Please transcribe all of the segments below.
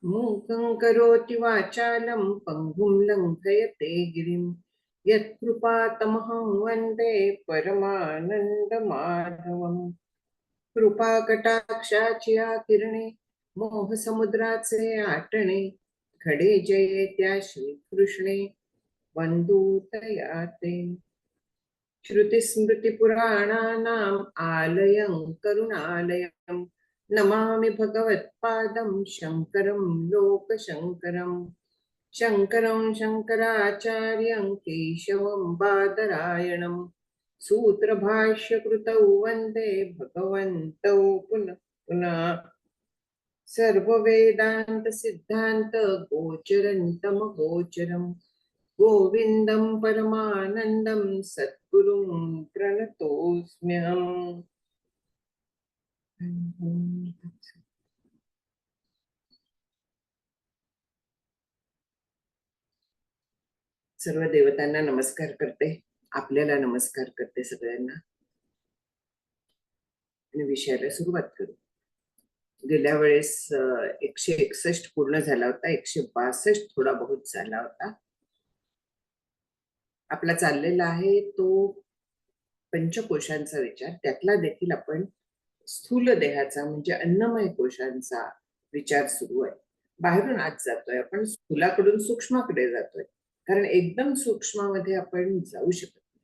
मूकं करोति वाचालं पङ्गुं लङ्घयते गिरिं यत्कृपातमहं वन्दे परमानन्दमाधवम्। कृपाकटाक्षाची किरणे मोहसमुद्राचे आटणे खडे जये त्या श्रीकृष्णे वंदूतया ते। श्रुतिस्मृतिपुराणानाम् आलयं करुणालयं नमामि भगवत्पादं शङ्करं लोकशङ्करम्। शङ्करं शङ्कराचार्यं केशवं बादरायणं सूत्रभाष्यकृतौ वन्दे भगवन्तौ पुनः पुनः। सर्ववेदान्तसिद्धान्त गोचरन्तमगोचरं गोविन्दं परमानन्दं सद्गुरुं प्रणतोऽस्म्यहम्। सर्व देवतांना नमस्कार करते, आपल्याला नमस्कार करते सगळ्यांना आणि विषयाला सुरुवात करू। गेल्या वेळेस 161 पूर्ण झाला होता, 162 थोडा बहुत झाला होता। आपला चाललेला आहे तो पंचकोशांचा विचार, त्यातला देखील आपण स्थूल देहाचा म्हणजे अन्नमय कोशांचा विचार सुरू आहे। बाहेरून आत जातोय आपण, स्थूलाकडून सूक्ष्माकडे जातोय, कारण एकदम सूक्ष्मामध्ये आपण जाऊ शकत नाही।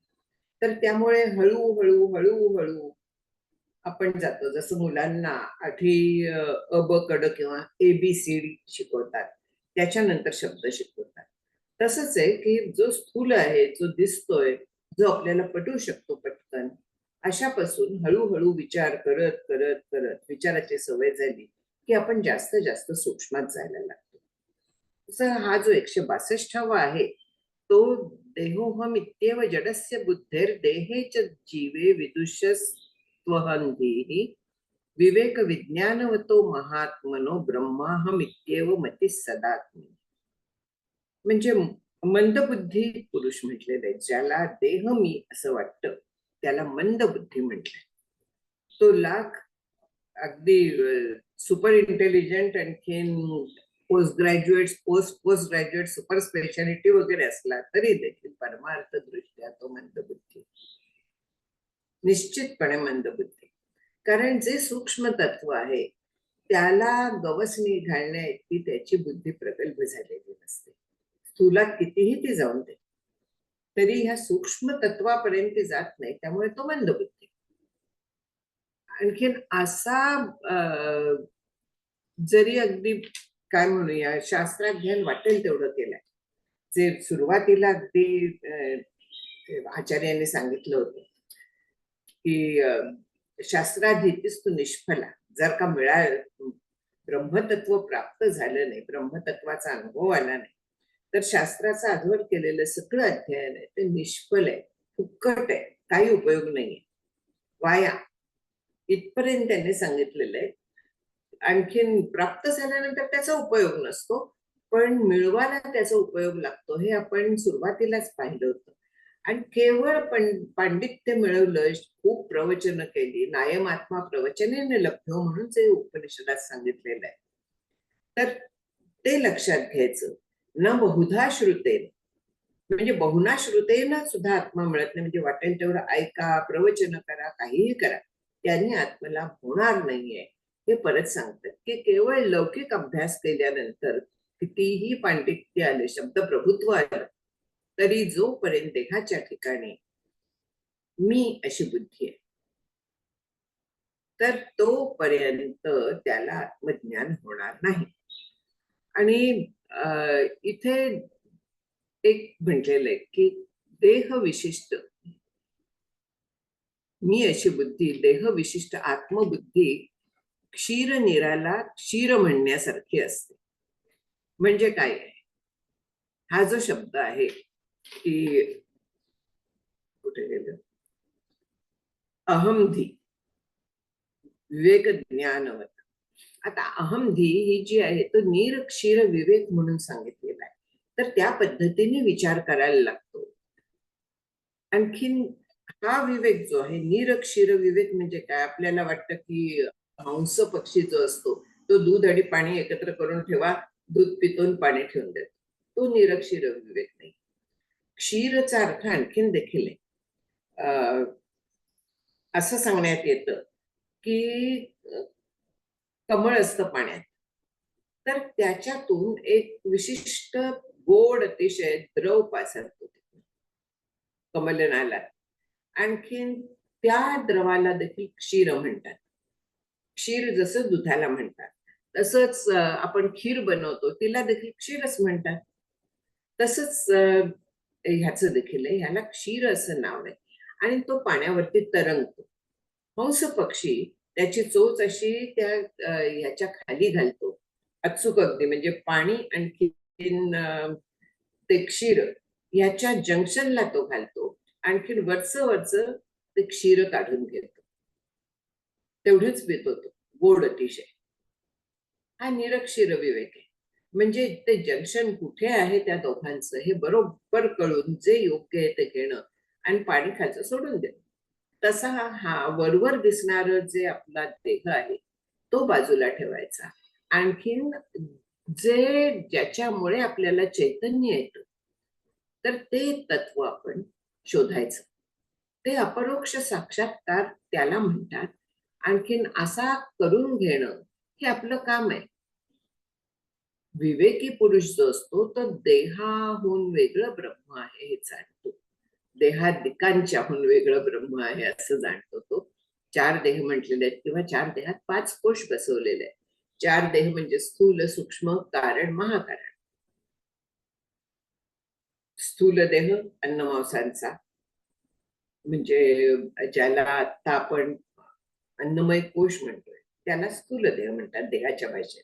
तर त्यामुळे हळूहळू हळूहळू आपण जातो। जसं मुलांना आधी अ ब क ड किंवा ABCD शिकवतात, त्याच्यानंतर शब्द शिकवतात, तसंच आहे की जो स्थूल आहे, जो दिसतोय, जो आपल्याला पटवू शकतो पटकन, अशापासून हळूहळू विचार करत करत करत विचाराची सवय झाली की आपण जास्त जास्त सूक्ष्मात जायला लागतो। तसं हा जो 162वा आहे तो देहोहम इत्येव जडस्य बुद्धेर्देहे च जीवे विदुषस्त्वहंधीः विवेक विज्ञानवतो महात्मनो ब्रह्माहम इत्येव मती सदात्मी। म्हणजे मंदबुद्धी पुरुष म्हटलेले, ज्याला देह मी असं वाटतं त्याला मंदबुद्धी म्हटलंय। तो लाख अगदी सुपर इंटेलिजंट, आणखीन post graduate, post graduate, super speciality वगैरे असला तरी देखील परमार्थ दृष्ट्या तो मंदबुद्धी, निश्चितपणे मंदबुद्धी। कारण जे सूक्ष्म तत्व आहे त्याला गवसणी घालण्या इतकी त्याची बुद्धी प्रगल्भ झालेली नसते। स्थूलात कितीही ती जाऊन दे तरी ह्या सूक्ष्म तत्वापर्यंत जात नाही, त्यामुळे तो मंदबुद्धी। आणखीन असा जरी अगदी काय म्हणूया शास्त्राध्ययन वाटेल तेवढं केलंय, जे सुरुवातीला अगदी आचार्यांनी सांगितलं होतं की शास्त्राधीतीस्तु निष्फला, जर का ब्रह्मतत्व प्राप्त झालं नाही, ब्रह्मतत्वाचा अनुभव आला नाही, तर शास्त्राचा आधवट केलेलं सगळं अध्ययन आहे ते निष्फल आहे, फुकट आहे, काही उपयोग नाहीये, वाया, इथपर्यंत त्यांनी सांगितलेलं आहे। आणखीन प्राप्त झाल्यानंतर त्याचा उपयोग नसतो, पण मिळवायला त्याचा उपयोग लागतो, हे आपण सुरुवातीलाच पाहिलं होतं। आणि केवळ पांडित्य मिळवलं, खूप प्रवचन केली, नायमात्मा प्रवचनेने लभ्यो म्हणून जे उपनिषदात सांगितलेलं आहे, तर ते लक्षात घ्यायचं। न बहुधा श्रुतेन, म्हणजे बहुना श्रुतेनं सुद्धा आत्मा मिळत नाही, म्हणजे वाटेल तेवढं ऐका, प्रवचन करा, काहीही करा, त्यांनी आत्मलाभ होणार नाहीये। हे परत सांगतात की केवळ लौकिक अभ्यास केल्यानंतर कितीही पांडित्य आले, शब्द प्रभुत्व आलं, तरी जोपर्यंत देहाच्या ठिकाणी मी अशी बुद्धी आहे तर तोपर्यंत त्याला आत्मज्ञान होणार नाही। आणि इथे एक म्हटलेलं आहे की देह विशिष्ट मी अशी बुद्धी, देह विशिष्ट आत्मबुद्धी क्षीर नीराला क्षीर म्हणण्यासारखी असते। म्हणजे काय आहे, हा जो शब्द आहे की कुठे गेलं, अहमधी विवेक ज्ञानवत। आता अहमधी ही जी आहे तो नीर क्षीर विवेक म्हणून सांगितलेला आहे, तर त्या पद्धतीने विचार करायला लागतो। आणखीन हा विवेक जो आहे नीर क्षीर विवेक म्हणजे काय, आपल्याला वाटतं की हंस पक्षी जो असतो तो दूध आणि पाणी एकत्र करून ठेवा, दूध पितून पाणी ठेवून देतो, तो निरक्षीर विवेक नाही. क्षीरचा अर्थ आणखीन देखील आहे. असं सांगण्यात येतं की कमळ असतं पाण्यात, तर त्याच्यातून एक विशिष्ट गोड अतिशय द्रव पासरतो कमलनाला. आणखीन त्या द्रवाला देखील क्षीर म्हणतात. क्षीर जसं दुधाला म्हणतात, तसंच आपण खीर बनवतो तिला देखील क्षीरच म्हणतात. तसंच ह्याचं देखील आहे, ह्याला क्षीर असं नाव आहे. आणि तो पाण्यावरती तरंगतो. हंस पक्षी त्याची चोच अशी त्या ह्याच्या खाली घालतो, अचूक अगदी, म्हणजे पाणी आणखी ते क्षीर याच्या जंक्शनला तो घालतो, आणखीन वरच ते क्षीर काढून घेतो, तेवढंच पितो तो, गोड अतिशय. हा निरक्षीर विवेक आहे. म्हणजे ते जंक्शन कुठे आहे त्या दोघांचं हे बरोबर कळून जे योग्य आहे ते घेणं आणि पाणी खायचं सोडून देणं. तसा हा वरवर दिसणार जे आपला देह आहे तो बाजूला ठेवायचा. आणखीन जे ज्याच्यामुळे आपल्याला चैतन्य येतं, तर ते तत्व आपण शोधायचं. ते अपरोक्ष साक्षात्कार त्याला म्हणतात. आणखीन असा करून घेणं हे आपलं काम आहे. विवेकी पुरुष जो असतो तो देहाहून वेगळं ब्रह्म आहे हे जाणतो. देहादिकांच्याहून वेगळं ब्रह्म आहे असं जाणतो तो. 4 देह म्हटलेले आहेत किंवा 4 देहात 5 कोश बसवलेले आहेत. 4 देह म्हणजे स्थूल, सूक्ष्म, कारण, महाकारण. स्थूल देह अन्नमांसांचा, म्हणजे ज्याला आता आपण अन्नमय कोश म्हणतोय त्याला स्थूल देह म्हणतात देहाच्या भाषेत.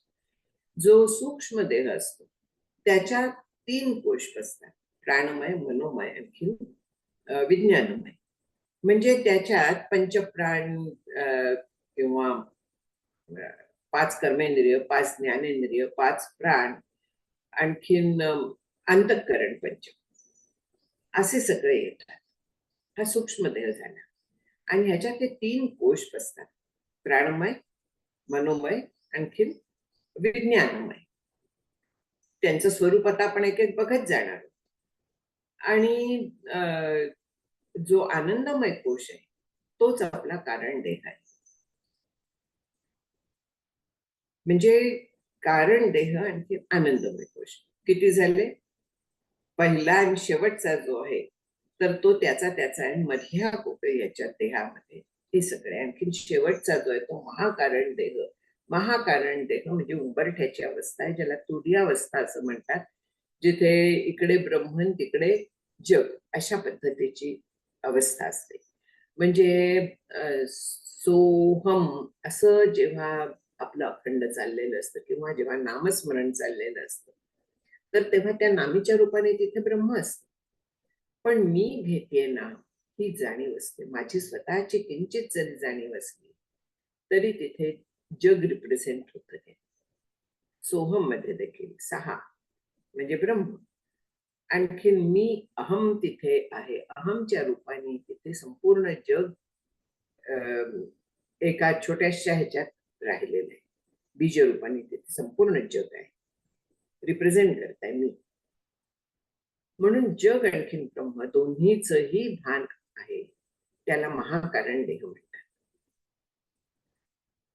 जो सूक्ष्म देह असतो त्याच्यात 3 कोश बसतात, प्राणमय, मनोमय, आणखी विज्ञानमय. म्हणजे त्याच्यात पंचप्राण किंवा 5 कर्मेंद्रिय, 5 ज्ञानेंद्रिय, 5 प्राण, आणखीन अंतःकरण पंच, असे सगळे येतात. हा सूक्ष्म देह झाला. आणि ह्याच्यात ते 3 कोश बसतात, प्राणमय, मनोमय, आणखीन विज्ञानमय. त्यांचं स्वरूप आता आपण एक एक बघत जाणार. आणि जो आनंदमय कोश आहे तोच आपला कारण देह आहे. म्हणजे कारण देह आणखी आनंदमय कोश किती झाले? पहिला आणि शेवटचा जो आहे तर तो त्याचा आणि मधल्या कोपरे याच्या देहामध्ये हे सगळे. आणखी शेवटचा जो आहे तो महाकारण देह. महाकारण देह म्हणजे उंबरठ्याची अवस्था आहे, ज्याला तुरीयावस्था असं म्हणतात, जिथे इकडे ब्रह्मन तिकडे जग अशा पद्धतीची अवस्था असते. म्हणजे सोहम असं जेव्हा आपलं अखंड चाललेलं असतं किंवा जेव्हा नामस्मरण चाललेलं असतं, तर तेव्हा त्या नामीच्या रूपाने तिथे ब्रह्म असतं. पण मी घेते ना ही जाणीव असते. माझी स्वतःची किंचित जरी जाणीव असली तरी तिथे जग रिप्रेझेंट होत आहे. सोहम मध्ये देखील 6 म्हणजे ब्रह्म. आणखीन मी अहम तिथे आहे. अहमच्या रूपाने तिथे संपूर्ण जग एका छोट्याशा ह्याच्यात राहिलेलं आहे. बीज रूपाने तिथे संपूर्ण जग आहे, रिप्रेझेंट करताय मी. म्हणून जग आणखीन ब्रह्म दोन्हीचही भान आहे, त्याला महाकारण देह म्हणतात.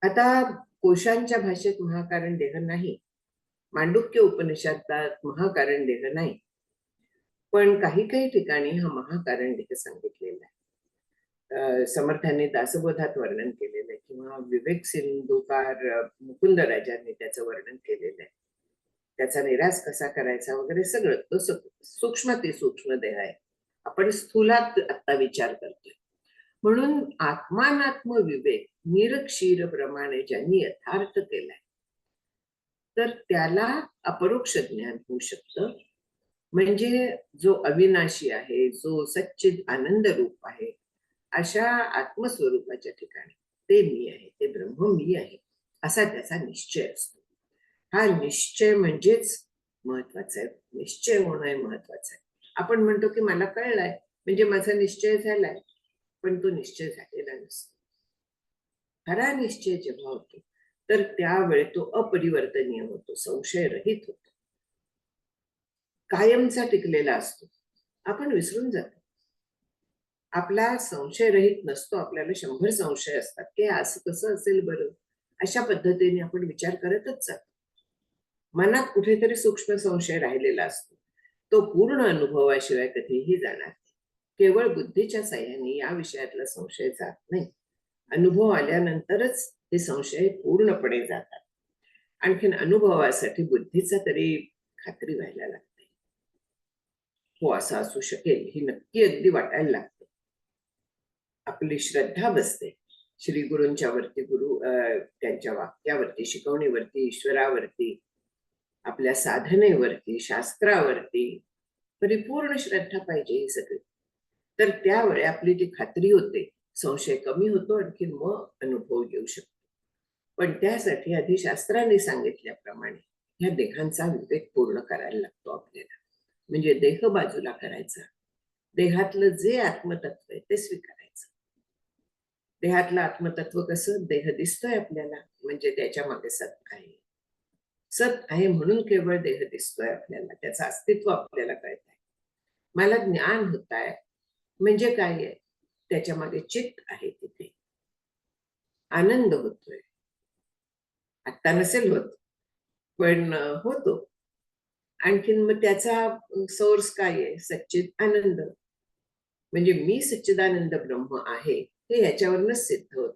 आता कोशांच्या भाषेत महाकारण देह नाही, मांडुक्य उपनिषदात महाकारण देह नाही, पण काही काही ठिकाणी हा महाकारण देह सांगितलेला आहे. समर्थांनी दासबोधात वर्णन केलेलं आहे किंवा विवेक सिंधुकार मुकुंद राजांनी त्याचं वर्णन केलेलं आहे. त्याचा निराश कसा करायचा वगैरे सगळं. तो सूक्ष्म देह आहे, आपण स्थूलात आता विचार करतोय. म्हणून आत्मानात्म विवेक निरक्षीर प्रमाणे ज्यांनी यथार्थ केलाय तर त्याला अपरोक्ष ज्ञान होऊ शकतं. म्हणजे जो अविनाशी आहे, जो सच्चिद आनंद रूप आहे, अशा आत्मस्वरूपाच्या ठिकाणी ते मी आहे, ते ब्रह्म मी आहे, असा त्याचा निश्चय असतो. हा निश्चय म्हणजेच महत्वाचा आहे. निश्चय होणं महत्वाचं आहे. आपण म्हणतो की मला कळलंय म्हणजे माझा निश्चय झालाय, पण तो निश्चय झालेला नसतो. खरा निश्चय जेव्हा होतो तर त्यावेळी तो अपरिवर्तनीय होतो, संशयरहित होतो, कायमचा टिकलेला असतो. आपण विसरून जातो. आपला संशयरहित नसतो. आपल्याला 100 संशय असतात की असं कसं असेल बरं. अशा पद्धतीने आपण विचार करतच जातो. मनात कुठेतरी सूक्ष्म संशय राहिलेला असतो. तो पूर्ण अनुभवाशिवाय कधीही जाणार नाही. केवळ बुद्धीच्या साह्याने या विषयातला संशय जात नाही. अनुभव आल्यानंतरच हे संशय पूर्णपणे जातात. आणखीन अनुभवासाठी बुद्धीचा तरी खात्री व्हायला लागते. हो असं असू शकेल ही नक्की अगदी वाटायला लागते. आपली श्रद्धा बसते श्री गुरूंच्या वरती, त्यांच्या वाक्यावरती, शिकवणीवरती, ईश्वरावरती, आपल्या साधनेवरती, शास्त्रावरती परिपूर्ण श्रद्धा पाहिजे ही सगळी. तर त्यावेळी आपली ती खात्री होते, संशय कमी होतो, आणखी मग अनुभव येऊ शकतो. पण त्यासाठी आधी शास्त्राने सांगितल्याप्रमाणे ह्या देहांचा विवेक पूर्ण करायला लागतो आपल्याला. म्हणजे देह बाजूला करायचा, देहातलं जे आत्मतत्व आहे ते स्वीकारायचं. देहातलं आत्मतत्व कसं, देह दिसतोय आपल्याला म्हणजे त्याच्या मागे सत आहे. सत आहे म्हणून केवळ देह दिसतोय आपल्याला, त्याचं अस्तित्व आपल्याला कळत आहे. मला ज्ञान होत आहे म्हणजे काय आहे, त्याच्या मागे चित्त आहे, तिथे आनंद होतोय. आत्ता नसेल होत पण होतो. आणखीन मग त्याचा सोर्स काय आहे, सच्चिद आनंद. म्हणजे मी सच्चिदानंद ब्रह्म आहे हे याच्यावरच सिद्ध होत.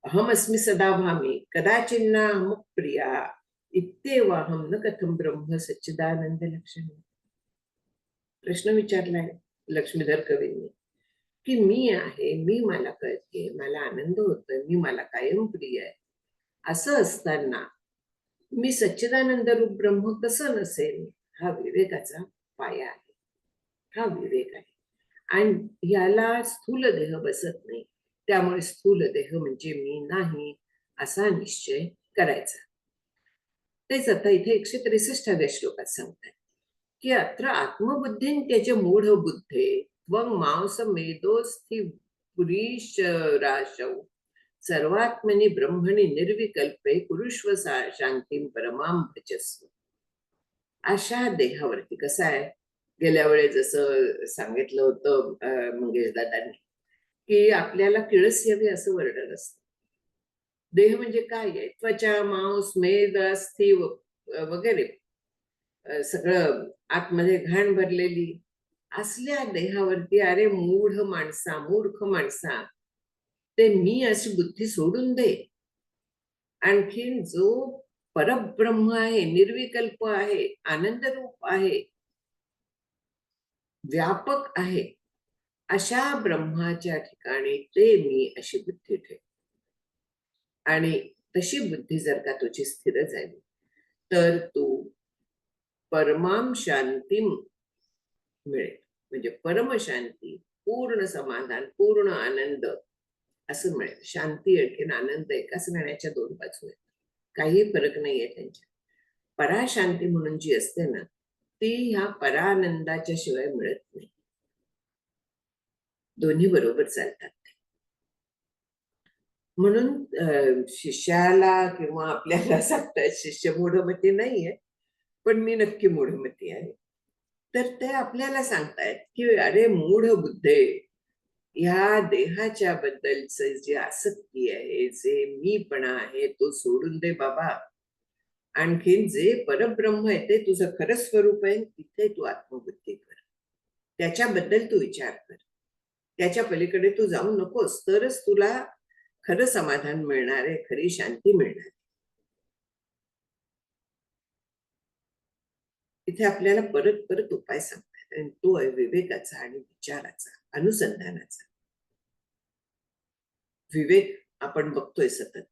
अहमस्मी सदा भामी कदाचिन्ना प्रिया इत्येवाहम न कथम ब्रह्म सच्चिदानंद लक्षणी. प्रश्न विचारलाय लक्ष्मीधर कवींनी की मी आहे, मी मला कळते, मला आनंद होतोय, मी मला कायम प्रिय आहे, असं असताना मी सच्चिदानंद रूप ब्रह्म कसं नसेल. हा विवेकाचा पाया आहे, हा विवेक आहे. आणि याला स्थूल देह बसत नाही. त्यामुळे स्थूल देह म्हणजे मी नाही असा निश्चय करायचा. तेच आता इथे 163व्या श्लोकात सांगतात की अत्र आत्मबुद्धीन त्याचे मूढ बुद्धे त्वं मांस मेदोस्थि पुरीशराशौ सर्वात्मनि ब्रह्मणि निर्विकल्पे कुरुष्व शांतीं परमां भजस्व. अशा देहावरती कसं आहे, गेल्या वेळेस जसं सांगितलं होतं मंगेश दादांनी की आपल्याला किळस यावी असं वर्णन असतं. देह म्हणजे काय आहे, त्वचा, मांस, मेद, अस्थि वगैरे सगळं आतमध्ये घाण भरलेली असल्या देहावरती अरे मूढ माणसा, मूर्ख माणसा, ते मी अशी बुद्धी सोडून दे. आणखीन जो परब्रह्म आहे, निर्विकल्प आहे, आनंद रूप आहे, व्यापक आहे, अशा ब्रह्माच्या ठिकाणी ते मी अशी बुद्धी ठेव. आणि तशी बुद्धी जर का तुझी स्थिर झाली तर तू परमाम शांती मिळेल. म्हणजे परमशांती, पूर्ण समाधान, पूर्ण आनंद असं मिळेल. शांती आणखीन आनंद एकाच नाण्याच्या दोन बाजू आहेत, काही फरक नाहीये त्यांच्या. पराशांती म्हणून जी असते ना, ती ह्या परानंदाच्या शिवाय मिळत नाही. दोन्ही बरोबर चालतात. म्हणून शिष्याला किंवा आपल्याला सांगतात शिष्य मूढमती नाहीये, पण मी नक्की मूढमती आहे. तर ते आपल्याला सांगतायत की अरे मूढ बुद्धे, ह्या देहाच्या बद्दलच जी आसक्ती आहे, जे मीपणा आहे, तो सोडून दे बाबा. आणखीन जे परब्रह्म आहे ते तुझं खरं स्वरूप आहे, तिथे तू आत्मबुद्धी कर, त्याच्याबद्दल तू विचार कर. त्याच्या पलीकडे तू जाऊ नकोस, तरच तुला खरं समाधान मिळणार आहे, खरी शांती मिळणार. इथे आपल्याला परत परत उपाय सांगतात आणि तो आहे विवेकाचा आणि विचाराचा, अनुसंधानाचा. विवेक आपण बघतोय सतत,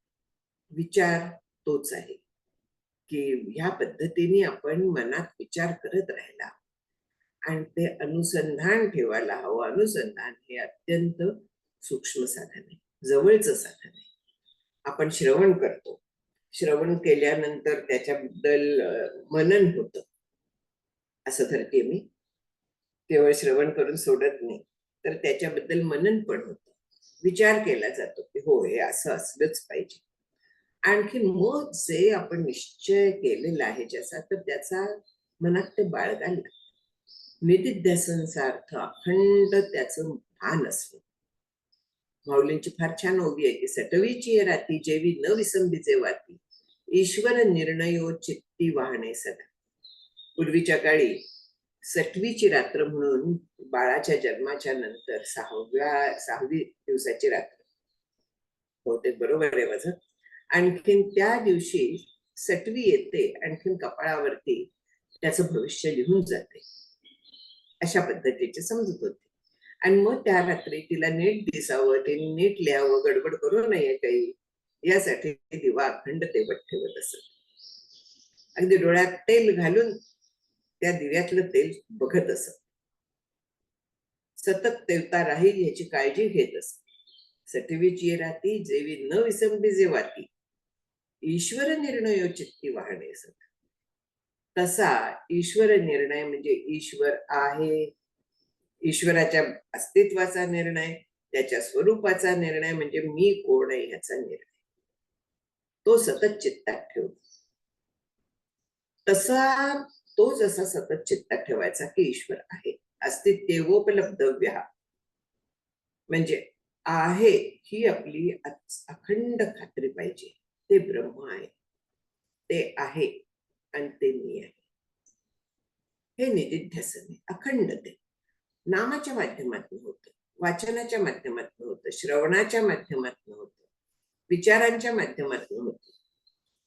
विचार तोच आहे की ह्या पद्धतीने आपण मनात विचार करत राहिला आणि ते अनुसंधान ठेवायला हवं. अनुसंधान हे अत्यंत सूक्ष्म साधन आहे, जवळचं साधन आहे. आपण श्रवण करतो, श्रवण केल्यानंतर त्याच्याबद्दल मनन होतं असं धरते मी. केवळ श्रवण करून सोडत नाही, तर त्याच्याबद्दल मनन पण होतं, विचार केला जातो की हो हे असं असलंच पाहिजे. आणखी मग जे आपण निश्चय केलेला आहे ज्याचा, तर त्याचा मनात ते बाळगायला निदिध्यासनाचा अखंड त्याचं भान असलं. माऊलींची फार छान ओवी आहे की सटवीची राती जेवी न विसंबीचे वाती, ईश्वर निर्णयो चित्ती वाहणे सदा. पूर्वीच्या काळी सटवीची रात्र म्हणून बाळाच्या जन्माच्या नंतर 6व्या दिवसाची रात्र, बहुतेक बरोबर आहे माझं. आणखीन त्या दिवशी सटवी येते, आणखीन कपाळावरती त्याचं भविष्य लिहून जाते, अशा पद्धतीची समजूत होती. आणि मग त्या रात्री तिला नीट दिसावं, तिने नीट लिहावं, गडबड करू नये काही, यासाठी दिवा अखंड तेवत ठेवत असत. अगदी डोळ्यात तेल घालून त्या दिव्यातलं तेल बघत असत. सतत तेवता राहील याची काळजी घेत असत. सटवीची राती जेवी न विसंबीजे वाती, ईश्वर निर्णयो चित्ती वाहणे असत. तसा ईश्वर निर्णय म्हणजे ईश्वर आहे, ईश्वराच्या अस्तित्वाचा निर्णय, त्याच्या स्वरूपाचा निर्णय, म्हणजे मी कोण आहे याचा निर्णय, तो सतत चित्तात ठेवतो. तसा तो जसा सतत चित्तात ठेवायचा की ईश्वर आहे, अस्तित्वोपलब्धव्य, म्हणजे आहे ही आपली अखंड खात्री पाहिजे. ते ब्रह्म आहे, ते आहे आणि ते मी आहे. हे निदिध्यासन आहे, अखंड. ते नामाच्या माध्यमातून होतं, वाचनाच्या माध्यमातून होतं, श्रवणाच्या माध्यमातून होतं, विचारांच्या माध्यमातून होतं.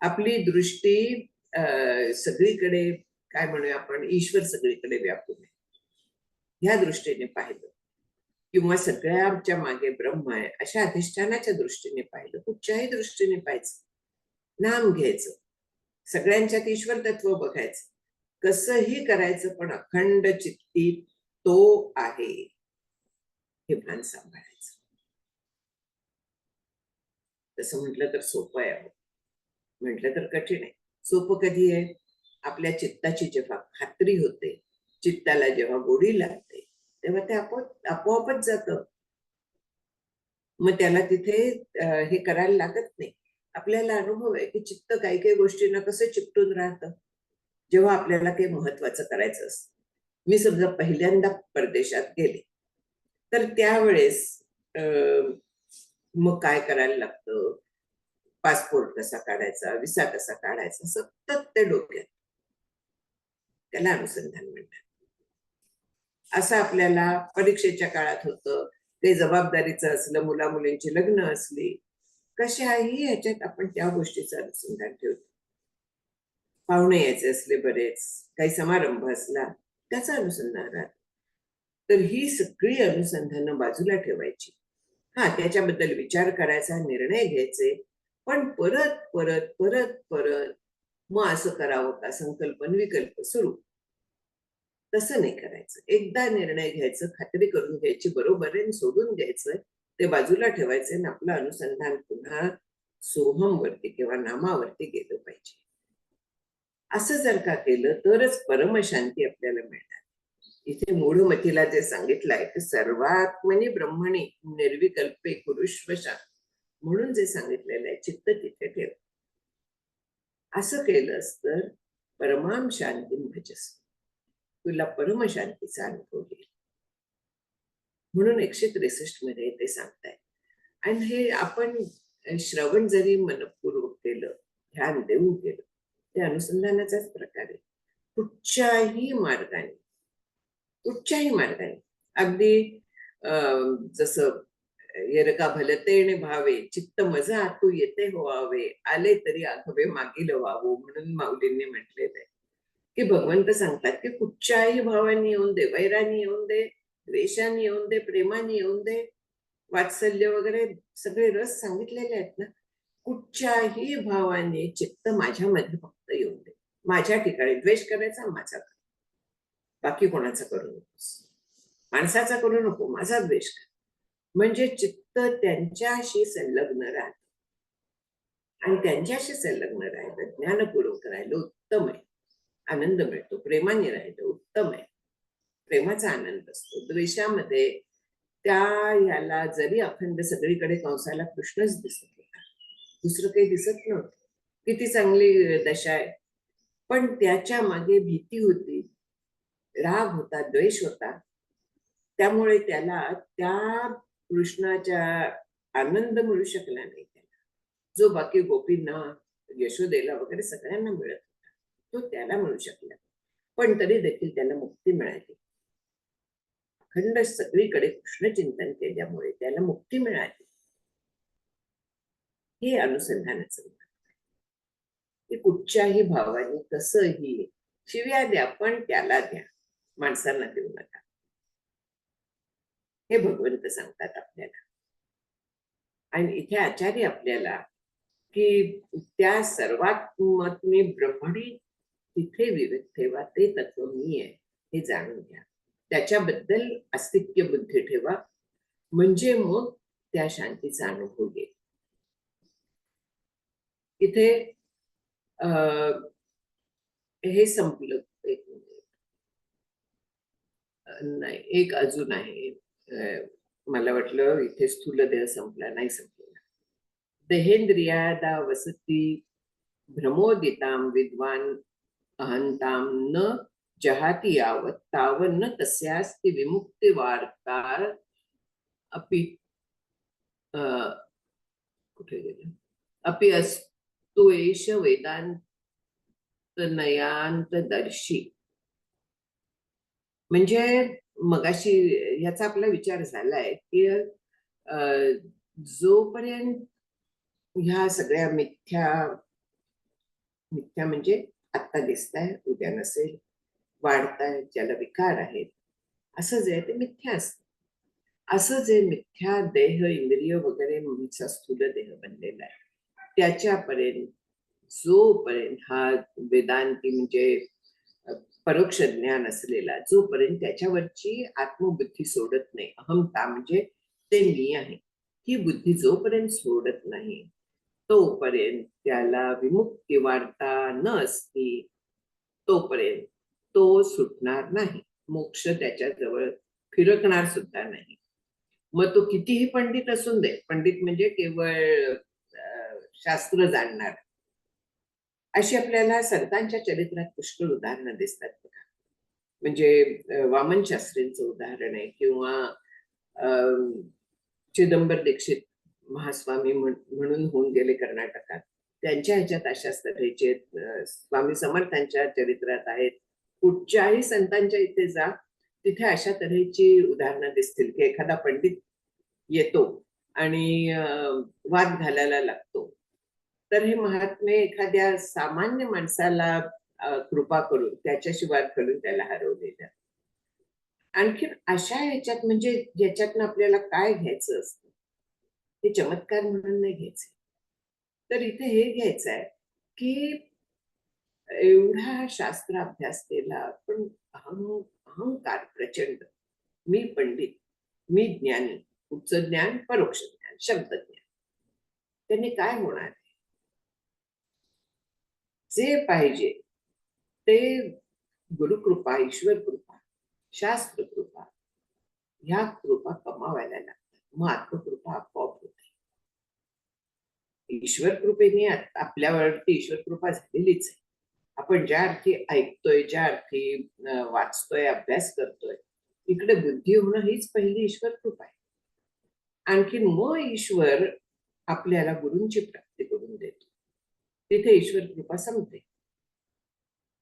आपली दृष्टी सगळीकडे, काय म्हणूया आपण, ईश्वर सगळीकडे व्यापून आहे, ह्या दृष्टीने पाहिलं, किंवा सगळ्याच्या मागे ब्रह्म आहे अशा अधिष्ठानाच्या दृष्टीने पाहिलं, कुठच्याही दृष्टीने पाहायचं, नाम घ्यायचं, सगळ्यांच्यात ईश्वर तत्व बघायचं, कसंही करायचं, पण अखंड चित्ती तो आहे हे भान सांभाळायचं. तसं म्हटलं तर सोपं आहे, म्हटलं तर कठीण आहे. सोपं कधी आहे? आपल्या चित्ताची जेव्हा खात्री होते, चित्ताला जेव्हा गोडी लागते, तेव्हा ते आपोआपच जातं. मग त्याला तिथे हे करायला लागत नाही. आपल्याला अनुभव आहे की चित्त काही काही गोष्टींना कसं चिकटून राहतं जेव्हा आपल्याला काही महत्वाचं करायचं असतं. मी समजा पहिल्यांदा परदेशात गेले, तर त्यावेळेस मग काय करायला लागतं, पासपोर्ट कसा काढायचा, विसा कसा काढायचा, सतत ते डोक्यात, त्याला अनुसंधान म्हणतात. असं आपल्याला परीक्षेच्या काळात होतं, ते जबाबदारीचं असलं, मुला मुलींची लग्न असली, कशाही ह्याच्यात आपण त्या गोष्टीचं अनुसंधान ठेवतो. पाहुणे यायचे असले, बरेच काही समारंभ असला, त्याचं अनुसंधान राहत. तर ही सगळी अनुसंधानं बाजूला ठेवायची. हा, त्याच्याबद्दल विचार करायचा, निर्णय घ्यायचे, पण परत परत परत परत मग असं करावं का, संकल्पन विकल्प सुरू. तसं नाही करायचं. एकदा निर्णय घ्यायचं, खात्री करून घ्यायची, बरोबर आहे, सोडून द्यायचं, ते बाजूला ठेवायचं आणि आपलं अनुसंधान पुन्हा सोहम वरती किंवा नामावरती गेलं पाहिजे. असं जर का केलं तरच परमशांती आपल्याला मिळणार. इथे मूढमतीला जे सांगितलंय ते सर्वात्मनी ब्रह्मणी निर्विकल्पे कुरुश्वशा म्हणून जे सांगितलेलं आहे, चित्त तिथे ठेव. असं केलंस तर परमाम शांती भजस, तुला परमशांतीचा अनुभव येईल. म्हणून 163 मध्ये ते सांगताय. आणि हे आपण श्रवण जरी मनपूर्वक केलं, ध्यान देऊन केलं, ते अनुसंधानाचाच प्रकार आहे. कुठच्याही मार्गाने अगदी जसं येरका भलतेने भावे चित्त मजा तू येते होवावे, आले तरी आघवे मागील व्हावो, म्हणून माऊलींनी म्हटलेलं आहे की भगवंत सांगतात की कुठच्याही भावानी येऊन दे, वैरानी येऊन दे, द्वेषाने येऊन दे, प्रेमाने येऊन दे, वात्सल्य वगैरे सगळे रस सांगितलेले आहेत ना, कुठच्याही भावाने चित्त माझ्यामध्ये फक्त येऊन दे. माझ्या ठिकाणी द्वेष करायचा माझा, बाकी कोणाचा करू नकोस, माणसाचा करू नको, माझा द्वेष कर. म्हणजे चित्त त्यांच्याशी संलग्न राहत, आणि त्यांच्याशी संलग्न राहिलं, ज्ञानपूर्वक राहिलं उत्तम आहे, आनंद मिळतो. प्रेमाने राहिलं उत्तम आहे, प्रेमाचा आनंद असतो. द्वेषामध्ये त्या याला जरी अखंड सगळीकडे कंसाला कृष्णच दिसत होता, दुसरं काही दिसत नव्हतं. किती चांगली दशा आहे, पण त्याच्या मागे भीती होती, राग होता, द्वेष होता. त्यामुळे त्याला त्या कृष्णाच्या आनंद मिळू शकला नाही त्याला, जो बाकी गोपींना, यशोदेला वगैरे सगळ्यांना मिळत होता, तो त्याला मिळू शकला. पण तरी देखील त्याला मुक्ती मिळाली. अखंड सगळीकडे कृष्ण चिंतन केल्यामुळे त्याला मुक्ती मिळाली. हे अनुसंधानाचं महत्व. ते कुठच्याही भावाने कसंही शिव्या द्या, पण त्याला द्या, माणसांना देऊ नका, हे भगवंत सांगतात आपल्याला. आणि इथे आचार्य आपल्याला की त्या सर्वात्मत्मे ब्रह्मणी तिथे विवेक ठेवा, ते तत्व मी आहे हे जाणून घ्या, त्याच्याबद्दल अस्तित्व बुद्धी ठेवा, म्हणजे मग त्या शांतीचा अनुभव येईल. इथे हे संपलं. एक मिनिट. नाही, एक अजून आहे. मला वाटलं इथे स्थूल देह संपला, नाही संपलेला. देहेंद्रियादा वसती भ्रमोदितां विद्वान अहंतां न जहाती यावत तावन्न तस्यास्ति विमुक्ती वार्ता अपि कुठे गेले अपि अस्तु एष वेदांत नयांतदर्शी. म्हणजे मगाशी ह्याचा आपला विचार झालाय की जोपर्यंत ह्या सगळ्या मिथ्या मिथ्या म्हणजे आत्ता दिसताय, उद्या नसेल, वाढताय, ज्याला विकार आहेत, असं जे ते मिथ्या असतं. असं जे मिथ्या देह, इंद्रिय वगैरे म्हणूनचा स्थूल देह बनलेला आहे, त्याच्यापर्यंत जोपर्यंत हा वेदांती म्हणजे परोक्ष ज्ञान असलेला, जोपर्यंत त्याच्यावरची आत्मबुद्धी सोडत नाही, अहमता म्हणजे ते मी आहे ही बुद्धी जोपर्यंत सोडत नाही, तोपर्यंत त्याला विमुक्ती वार्ता न असती, तोपर्यंत तो सुटणार नाही, मोक्ष त्याच्याजवळ फिरकणार सुद्धा नाही. मग तो कितीही पंडित असून दे, पंडित म्हणजे केवळ शास्त्र जाणणार, अशी आपल्याला संतांच्या चरित्रात पुष्कळ उदाहरणं दिसतात बघा. म्हणजे वामन शास्त्रींचं उदाहरण आहे, किंवा चिदंबर दीक्षित महास्वामी म्हणून होऊन गेले कर्नाटकात, त्यांच्या ह्याच्यात अशाच तऱ्हेचे स्वामी समर्थांच्या चरित्रात आहेत. कुठच्याही संतांच्या इथे जा, तिथे अशा तऱ्हेची उदाहरणं दिसतील की एखादा पंडित येतो आणि वाद घालायला लागतो, तर हे महात्मे एखाद्या सामान्य माणसाला कृपा करून त्याच्याशी वाद घालून त्याला हरवलेलं. आणखी अशा ह्याच्यात म्हणजे ज्याच्यातनं आपल्याला काय घ्यायचं असतं, ते चमत्कार म्हणून नाही घ्यायचे, तर इथे हे घ्यायचं आहे की एवढा शास्त्र अभ्यास केला, पण अहंकार प्रचंड, मी पंडित, मी ज्ञानी, उच्च ज्ञान, परोक्ष ज्ञान, शब्द ज्ञान, त्यांनी काय होणार? जे पाहिजे ते गुरुकृपा, ईश्वर कृपा, शास्त्र कृपा, ह्या कृपा कमावायला लागतात, मग आत्मकृपा आपोआप होते. ईश्वर कृपेने आपल्यावरती ईश्वर कृपा झालेलीच आहे. आपण ज्या अर्थी ऐकतोय, ज्या अर्थी वाचतोय, अभ्यास करतोय, इकडे बुद्धी होणं हीच पहिली ईश्वर कृपा आहे. आणखी मग ईश्वर आपल्याला गुरूंची प्राप्ती करून देतो, तिथे ईश्वर कृपा संपते.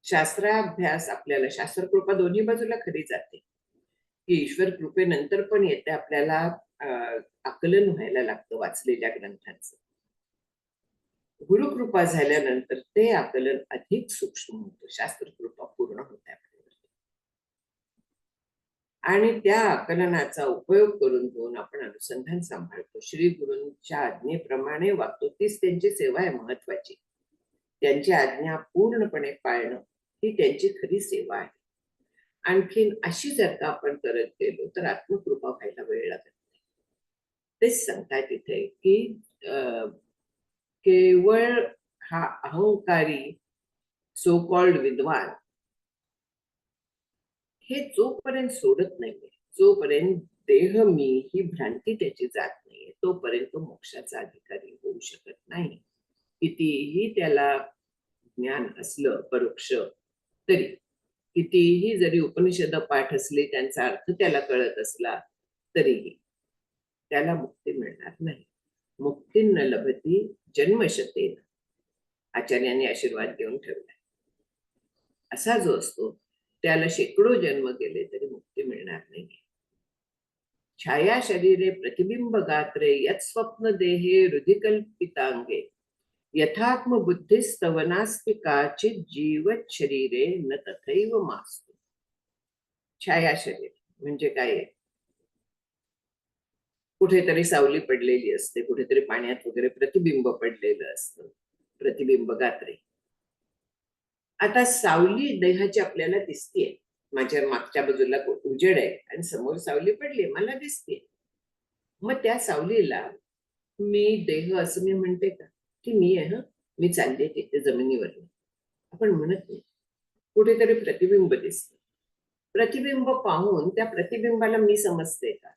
शास्त्राभ्यास आपल्याला शास्त्र कृपा दोन्ही बाजूला खरी जाते, की ईश्वर कृपेनंतर पण येते आपल्याला आकलन व्हायला लागतं वाचलेल्या ग्रंथांचं. गुरुकृपा झाल्यानंतर ते आकलन अधिक सूक्ष्म होतं, शास्त्र कृपा पूर्ण होते आपल्यावर, आणि त्या आकलनाचा उपयोग करून घेऊन आपण अनुसंधान सांभाळतो. श्री गुरूंच्या आज्ञेप्रमाणे वागतो, तीच त्यांची सेवा आहे महत्वाची. त्यांची आज्ञा पूर्णपणे पाळणं ही त्यांची खरी सेवा आहे. आणखीन अशी जर का आपण करत गेलो तर आत्मकृपा व्हायला वेळ लागत नाही. तेच सांगतात इथे की केवळ हा अहंकारी सो कॉल्ड विद्वान हे जोपर्यंत सोडत नाहीये, जोपर्यंत देह मी ही भ्रांती त्याची जात नाहीये, तोपर्यंत मोक्षाचा अधिकारी होऊ शकत नाही. कितीही त्याला ज्ञान असलं परोक्ष तरी, कितीही जरी उपनिषद पाठ असले, त्यांचा अर्थ त्याला कळत असला तरीही त्याला मुक्ती मिळणार नाही. मुक्ती न लभती जन्मशतेन, आचार्यांनी आशीर्वाद देऊन ठेवला. असा जो असतो त्याला शेकडो जन्म गेले तरी मुक्ती मिळणार नाही. छाया शरीरे प्रतिबिंब गात्रे यत् स्वप्न देहे हृदिकल्पितांगे यथात्म बुद्धिस्तवनास्ति काचित जीवत शरीरे न तथैव मास्तु. छाया शरीर म्हणजे काय आहे? कुठेतरी सावली पडलेली असते, कुठेतरी पाण्यात वगैरे प्रतिबिंब पडलेलं असतं, प्रतिबिंब गात्रे. आता सावली देहाची आपल्याला दिसतेय, माझ्या मागच्या बाजूला उजेड आहे आणि समोर सावली पडली मला दिसते. मग त्या सावलीला मी देह असं मी म्हणते का की मी आहे, मी चालले तिथे जमिनीवर? आपण म्हणत नाही. कुठेतरी प्रतिबिंब दिसतं, प्रतिबिंब पाहून त्या प्रतिबिंबाला मी समजते का?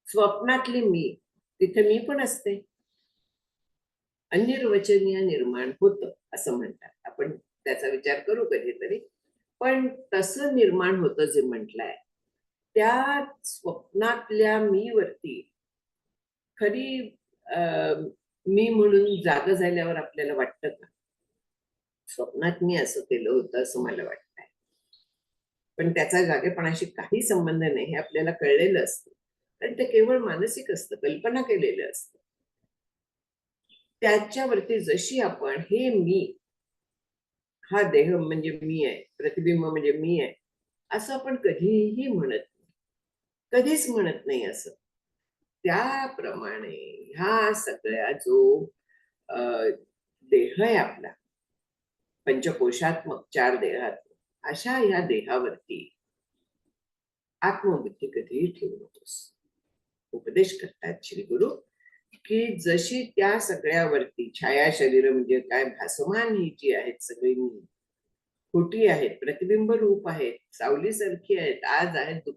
स्वप्नातली मी, तिथे मी पण असते. अनिर्वचनीय निर्माण होतं असं म्हणतात. आपण त्याचा विचार करू कधीतरी. पण तसं निर्माण होतं जे म्हटलंय, त्या स्वप्नातल्या मी वरती खरी मी म्हणून जाग झाल्यावर आपल्याला वाटतं का स्वप्नात मी असं केलं होतं असं मला वाटतंय? पण त्याचा जागेपणाशी काही संबंध नाही हे आपल्याला कळलेलं असतं, कारण ते केवळ मानसिक असतं, कल्पना केलेलं असतं. त्याच्यावरती जशी आपण हे मी, हा देह म्हणजे मी आहे, प्रतिबिंब म्हणजे मी आहे असं आपण कधीही म्हणत नाही, कधीच म्हणत नाही असं. त्याप्रमाणे ह्या सगळ्या जो देह आहे आपला पंचकोशात्मक 4 देहात, अशा ह्या देहावरती आत्मबुद्धी कधीही ठेवू नकोस. उपदेश करतात श्री गुरु की जशी त्या सगळ्यावरती छाया शरीर म्हणजे काय, भासमान ही जी आहेत सगळी खोटी आहेत, प्रतिबिंब रूप आहेत, सावलीसारखी आहेत, आज आहेत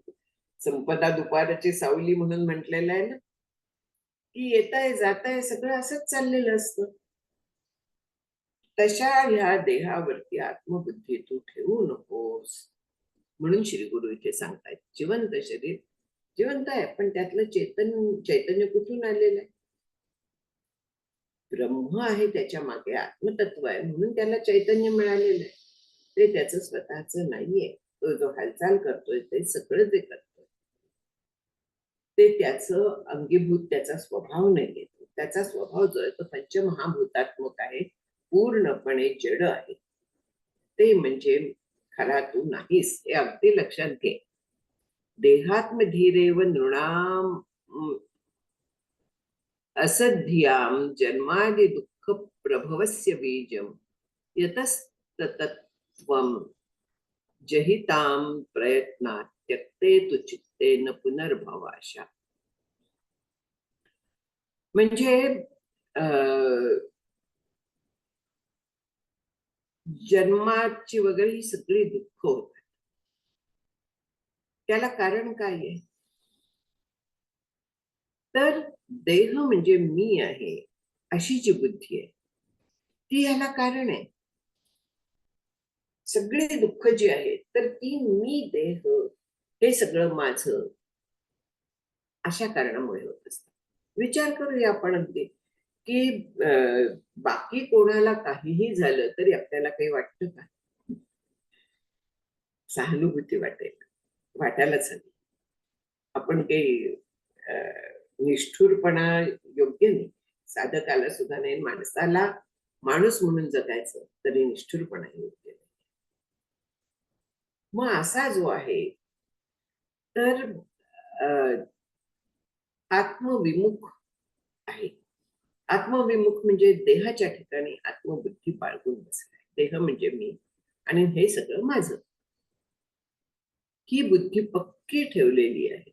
संपदा दुपाराची सावली म्हणून म्हटलेलं आहे ना, की येताय जाताय सगळं असंच चाललेलं असतं. तशा ह्या देहावरती आत्मबुद्धी तू ठेवू नकोस म्हणून श्री गुरु इथे सांगतायत. जिवंत शरीर जिवंत आहे, पण त्यातलं चैतन्य कुठून आलेलं आहे? ब्रह्म आहे, त्याच्या मागे आत्मतत्व आहे म्हणून त्याला चैतन्य मिळालेलं आहे. ते त्याचं स्वतःच नाहीये. तो जो हालचाल करतोय ते सगळं जे करतोय ते त्याचं अंगीभूत, त्याचा स्वभाव नाहीये. त्याचा स्वभाव जो आहे तो पंचमहाभूतात्मक आहे, पूर्णपणे जड आहे. ते म्हणजे खरा तू नाहीस, हे अगदी लक्षात घे. देहात्म धीरेव नृणाम असध्याम जन्मादि दुःख प्रभवस्य बीजम यतस्ततत्वम जहिताम प्रयत्नात त्यक्ते तु चित्ते न पुनर्भवाशा. म्हणजे जन्माची वगैरे ही सगळी दुःख होतात. त्याला कारण काय आहे? तर देह म्हणजे मी आहे अशी जी बुद्धी आहे ती याला कारण आहे. सगळे दुःख जी आहेत तर ती मी देह हे सगळं माझं अशा कारणामुळे होत असतात. विचार करूया आपण अगदी की बाकी कोणाला काहीही झालं तरी आपल्याला काही वाटतं का? सहानुभूती वाटायलाच हवी. आपण काही निष्ठुरपणा योग्य नाही. साधकाला सुद्धा नाही, माणसाला माणूस म्हणून जगायचं तरी निष्ठुरपणा योग्य नाही. मग असा जो आहे तर आत्मविमुख आहे. आत्मविमुख म्हणजे देहाच्या ठिकाणी आत्मबुद्धी बाळगून बसलाय. देह म्हणजे मी आणि हे सगळं माझं, ही बुद्धी पक्की ठेवलेली आहे.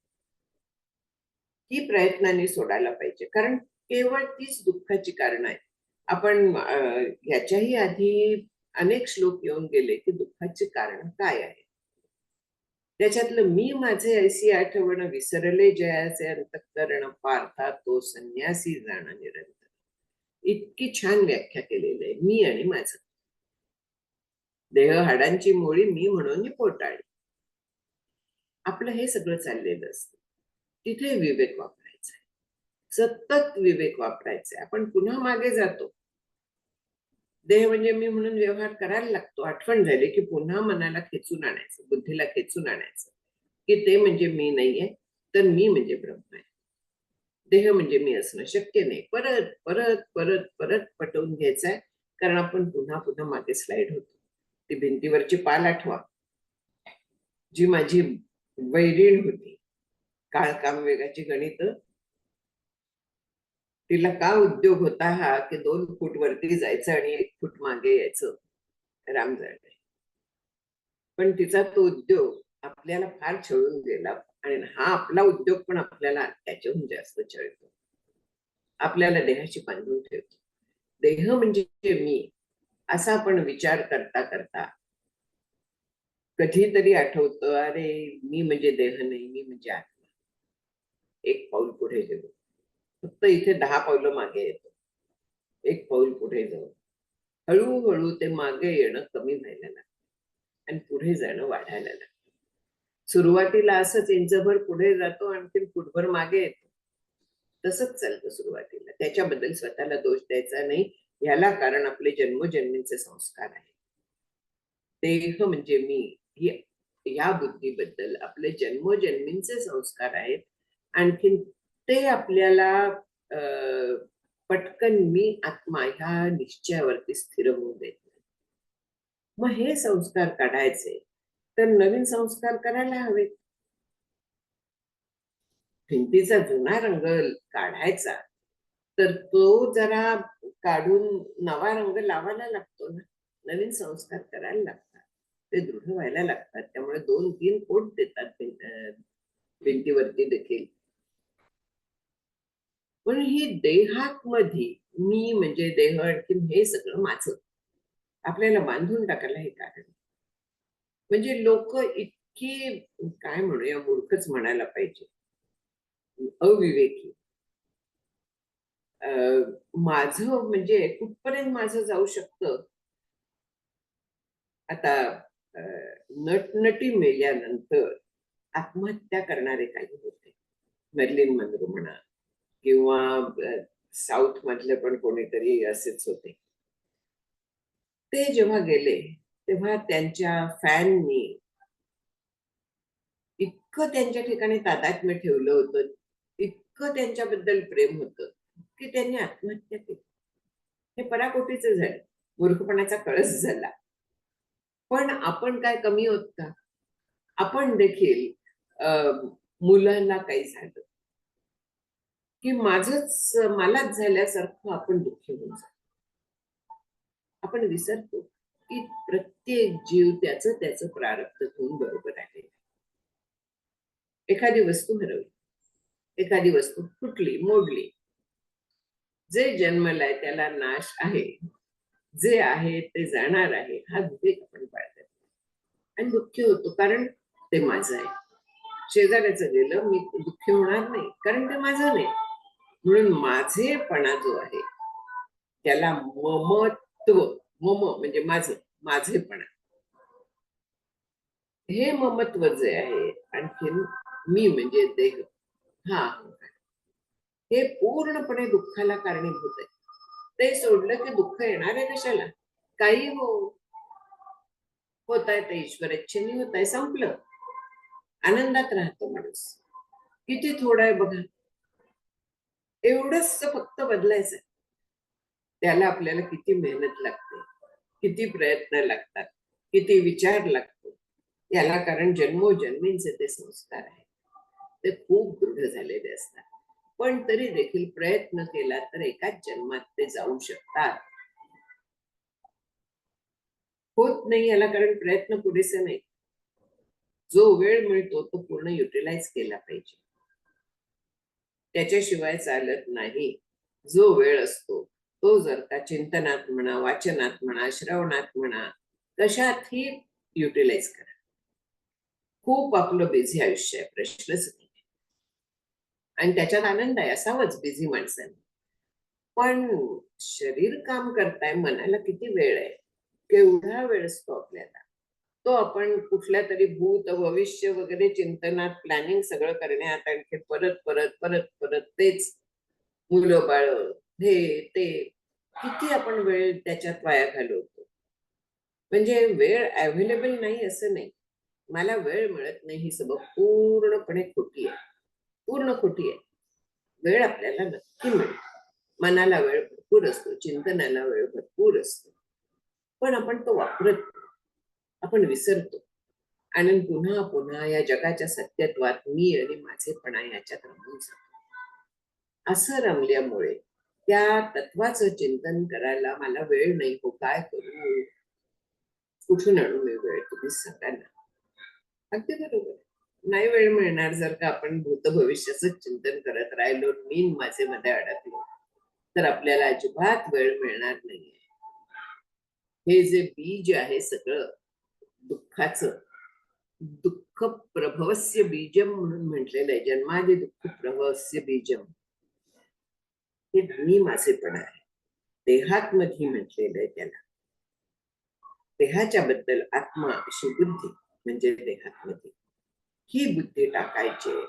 ही प्रयत्नाने सोडायला पाहिजे, कारण केवळ तीच दुःखाची कारण आहे. आपण याच्याही आधी अनेक श्लोक येऊन गेले की दुःखाचे कारण काय आहे. त्याच्यातलं मी माझे ऐसी आठवण विसरले जयाचे अंतःकरण पार्था तो संन्यासी जाण निरंतर. इतकी छान व्याख्या केलेली आहे, मी आणि माझं. देह हाडांची मुळी मी म्हणून पोटाळी. आपलं हे सगळं चाललेलं असतं. तिथे विवेक वापरायचा आहे, सतत विवेक वापरायचा आहे. आपण पुन्हा मागे जातो. देह म्हणजे मी म्हणून व्यवहार करायला लागतो. आठवण झाली की पुन्हा मनाला खेचून आणायचं, बुद्धीला खेचून आणायचं की ते म्हणजे मी नाहीये, तर मी म्हणजे ब्रह्म आहे. देह म्हणजे मी असणं शक्य नाही. परत परत परत परत पटवून घ्यायचंय, कारण आपण पुन्हा पुन्हा मागे स्लाइड होतो. ती भिंतीवरची पाल आठवा, जी माझी वैरीण होती, काळ काम वेगाची गणित. तिला का उद्योग होता हा की 2 फूट वरती जायचं आणि 1 फूट मागे यायचं, राम जाणे. पण तिचा तो उद्योग आपल्याला फार छळून गेला, आणि हा आपला उद्योग पण आपल्याला त्याच्याहून जास्त छळतो, आपल्याला देहाशी बांधून ठेवतो. देह म्हणजे मी असा आपण विचार करता करता कधीतरी आठवतं, अरे मी म्हणजे देह नाही, मी म्हणजे आत्मा. एक पाऊल पुढे गेलो, फक्त इथे 10 पावलं मागे येतो. एक पाऊल पुढे जाऊ, हळूहळू ते मागे येणं कमी व्हायला लागतं आणि पुढे जाणं वाढायला लागतं. सुरुवातीला असंच इंचभर पुढे जातो, आणखी फुटभर मागे येतो. तसंच चालतं सुरुवातीला. त्याच्याबद्दल स्वतःला दोष द्यायचा नाही. याला कारण आपले जन्मोजन्मींचे संस्कार आहे. देह म्हणजे मी, या बुद्धीबद्दल आपले जन्मोजन्मींचे संस्कार आहेत. आणखीन ते आपल्याला पटकन मी आत्मा ह्या निश्चयावरती स्थिर होऊ देत नाही. मग हे संस्कार काढायचे तर नवीन संस्कार करायला हवेत. भिंतीचा जुना रंग काढायचा तर तो जरा काढून नवा रंग लावायला लागतो ना, नवीन संस्कार करायला लागतात, ते दृढ व्हायला लागतात. त्यामुळे 2-3 कोट देतात भिंतीवरती देखील. पण ही देहात्मधी मी म्हणजे देह, आणखीन हे सगळं माझं आपल्याला बांधून टाकायला हे कारण. म्हणजे लोक इतकी, काय म्हणूया, मूर्खच म्हणायला पाहिजे, अविवेकी. माझं म्हणजे कुठपर्यंत माझं जाऊ शकतं. आता नटनटी मेल्यानंतर आत्महत्या करणारे काही होते. मर्लिन मनरो म्हणा, किंवा साऊथ मधले पण कोणीतरी असेच होते. ते जेव्हा गेले तेव्हा त्यांच्या फॅननी इतकं त्यांच्या ठिकाणी तादात्म्य ठेवलं होतं, इतकं त्यांच्याबद्दल प्रेम होतं, की त्यांनी आत्महत्या केली. हे पराकोटीचं झालं, मूर्खपणाचा कळस झाला. पण आपण काय कमी होत का? आपण देखील मुलांना काही झालं की माझंच मलाच झाल्यासारखं आपण दुःखी होऊन जातो. आपण विसरतो की प्रत्येक जीव त्याचं त्याचं प्रारब्ध घेऊन बरोबर आहे. एखादी वस्तू हरवली, एखादी वस्तू फुटली, मोडली, जे जन्मलाय त्याला नाश आहे, जे आहे ते जाणार आहे, हा विवेक आपण पाळतो आणि दुःखी होतो, कारण ते माझं आहे. शेजाऱ्याचं गेलं, मी दुःखी होणार नाही, कारण ते माझं नाही. म्हणून माझेपणा जो आहे त्याला ममत्व, मम म्हणजे माझं, माझेपणा, हे ममत्व जे आहे, आणखीन मी म्हणजे देह, हा हे पूर्णपणे दुःखाला कारणीभूत आहे. ते सोडलं की दुःख येणार आहे कशाला? काही हो, होत आहे ते ईश्वर इच्छेने होत आहे, संपलं. आनंदात राहतो माणूस. किती थोडं आहे बघा, एवढंच फक्त बदलायचं. त्याला आपल्याला किती मेहनत लागते, किती प्रयत्न लागतात, किती विचार लागतो. याला कारण जन्मोजन्मींचे ते संस्कार आहेत, ते खूप दृढ झालेले असतात. पण तरी देखील प्रयत्न केला तर एकाच जन्मात ते जाऊ शकतात. होत नाही याला कारण प्रयत्न पुरेसे नाही. जो वेळ मिळतो तो पूर्ण युटिलाइज केला पाहिजे, त्याच्याशिवाय चालत नाही. जो वेळ असतो तो जर का चिंतनात म्हणा, वाचनात म्हणा, श्रवणात म्हणा, कशातही युटिलाइज करा. खूप आपलं बिझी आयुष्य आहे, प्रश्नच नाही, आणि त्याच्यात आनंद आहे, असावंच बिझी माणसाने. पण शरीर काम करताय, मनाला किती वेळ आहे? केवढा वेळ असतो आपल्याला? तो आपण कुठल्या तरी भूत भविष्य वगैरे चिंतनात प्लॅनिंग सगळं करण्यात, आणखी परत परत परत परत तेच मुलं बाळ, हे ते, किती आपण वेळ त्याच्यात वाया घालवतो. म्हणजे वेळ अवेलेबल नाही असं नाही, मला वेळ मिळत नाही ही सबब पूर्णपणे खोटी आहे. पूर्ण खोटी आहे. वेळ आपल्याला नक्की मिळतो. मनाला वेळ भरपूर असतो, चिंतनाला वेळ भरपूर असतो, पण आपण तो वापरत नाही. आपण विसरतो आणि पुन्हा पुन्हा या जगाच्या सत्यत्वात मी आणि माझेपणा याच्यात रमून जातो. असं रमल्यामुळे त्या तत्वाचं चिंतन करायला मला वेळ नाही हो, काय करू? कुठून आणू मी वेळ? तुम्ही सांगा ना. अगदी बरोबर. नाही वेळ मिळणार जर का आपण भूत भविष्याचं चिंतन करत राहिलो, मी न माझे मध्ये अडकलो, तर आपल्याला अजिबात वेळ मिळणार नाहीये. हे जे बीज आहे सगळं दुःखाचं, दुःख प्रभवस्य बीजम म्हणून म्हटलेलं आहे, जन्मादि दुःख प्रभवस्य बीजम, हे मी माझेपण आहे. देहात्मधी म्हटलेलं आहे त्याला. देहाच्या बद्दल आत्मा अशी बुद्धी म्हणजे देहात्मधी, ही बुद्धी टाकायची,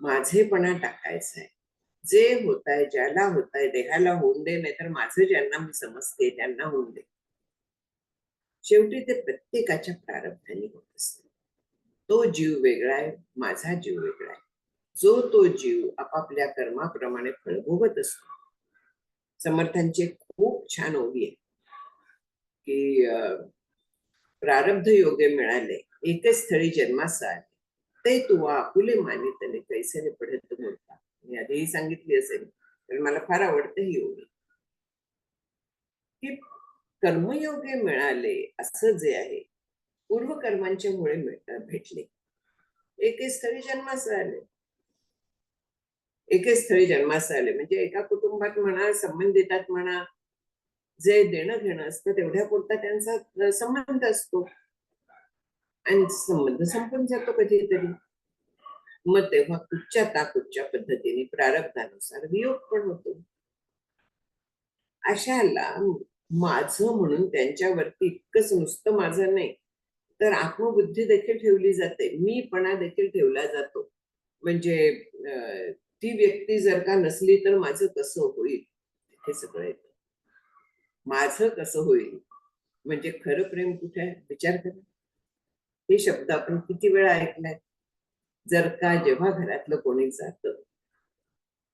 माझेपणा टाकायचा आहे. जे होत आहे, ज्याला होत आहे, देहाला होऊन दे, नाहीतर माझं ज्यांना मी समजते त्यांना होऊन दे. शेवटी ते प्रत्येकाच्या प्रारब्धाने होत असते. तो जीव वेगळा आहे, माझा जीव वेगळा आहे. जो तो जीव आपापल्या कर्माप्रमाणे फळ भोगत असतो. समर्थांची खूप छान ओवी आहे की प्रारब्ध योगे मिळाले, एकच स्थळी जन्मास आले, ते तुवा आपुले मानितले कैसे पडत बोलता. मी आधीही सांगितली असेल, तर मला फार आवडतं ही ओवी की कर्मयोगे मिळाले असं जे आहे, पूर्वकर्मांच्या मुळे भेटले, एके स्थळी जन्मास आले. एके स्थळी जन्मास आले म्हणजे एका कुटुंबात म्हणा, संबंधितात म्हणा, जे देणं घेणं असतं तेवढ्या पुरता त्यांचा संबंध असतो आणि संबंध संपून जातो कधीतरी. मग तेव्हा कुठच्या कुठच्या पद्धतीने प्रारब्धानुसार वियोग पण होतो. अशाला माझं म्हणून त्यांच्यावरती इतकंच नुसतं माझं नाही, तर आत्मबुद्धी देखील ठेवली जाते, मीपणा देखील ठेवला जातो. म्हणजे ती व्यक्ती जर का नसली तर माझं कसं होईल, हे सगळं येतं. माझं कसं होईल म्हणजे खरं प्रेम कुठे आहे विचार करा. हे शब्द आपण किती वेळा ऐकलाय. जर का जेव्हा घरातलं कोणी जात,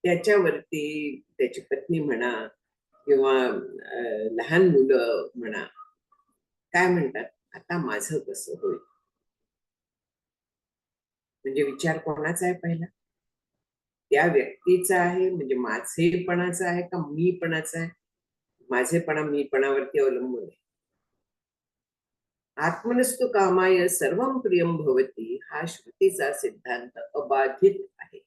त्याच्यावरती त्याची पत्नी म्हणा किंवा लहान मुलं म्हणा, काय म्हणतात, आता माझं कसं होईल. म्हणजे विचार कोणाचा आहे पहिला? त्या व्यक्तीचा आहे, म्हणजे माझेपणाचा आहे का मीपणाचा आहे? माझेपणा मीपणावरती अवलंबून आहे. आत्मनस्तु कामाय सर्वं प्रियं भवती, हा श्रुतीचा सिद्धांत अबाधित आहे.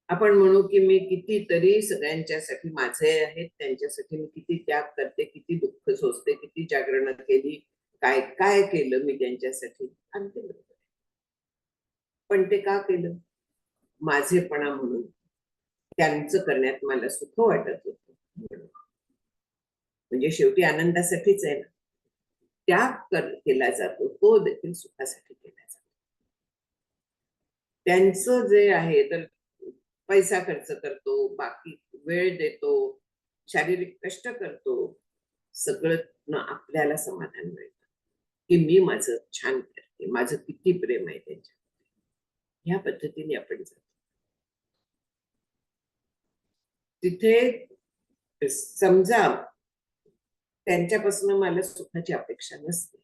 आपण म्हणू की मी कितीतरी सगळ्यांच्यासाठी माझे आहेत, त्यांच्यासाठी मी किती त्याग करते, किती दुःख सोसते, किती जागरण केली, काय काय केलं मी त्यांच्यासाठी. अगदी बरोबर. पण ते का केलं? माझेपणा म्हणून, त्यांचं करण्यात मला सुख वाटत होतं म्हणून. म्हणजे शेवटी आनंदासाठीच आहे ना. त्याग केला जातो तो देखील सुखासाठी केला जातो. त्यांचं जे आहे तर पैसा खर्च करतो, बाकी वेळ देतो, शारीरिक कष्ट करतो, सगळं आपल्याला समाधान मिळतं की मी माझं छान करते, माझं किती प्रेम आहे त्यांच्या. ह्या पद्धतीने आपण जातो. तिथे समजा त्यांच्यापासून मला सुखाची अपेक्षा नसते,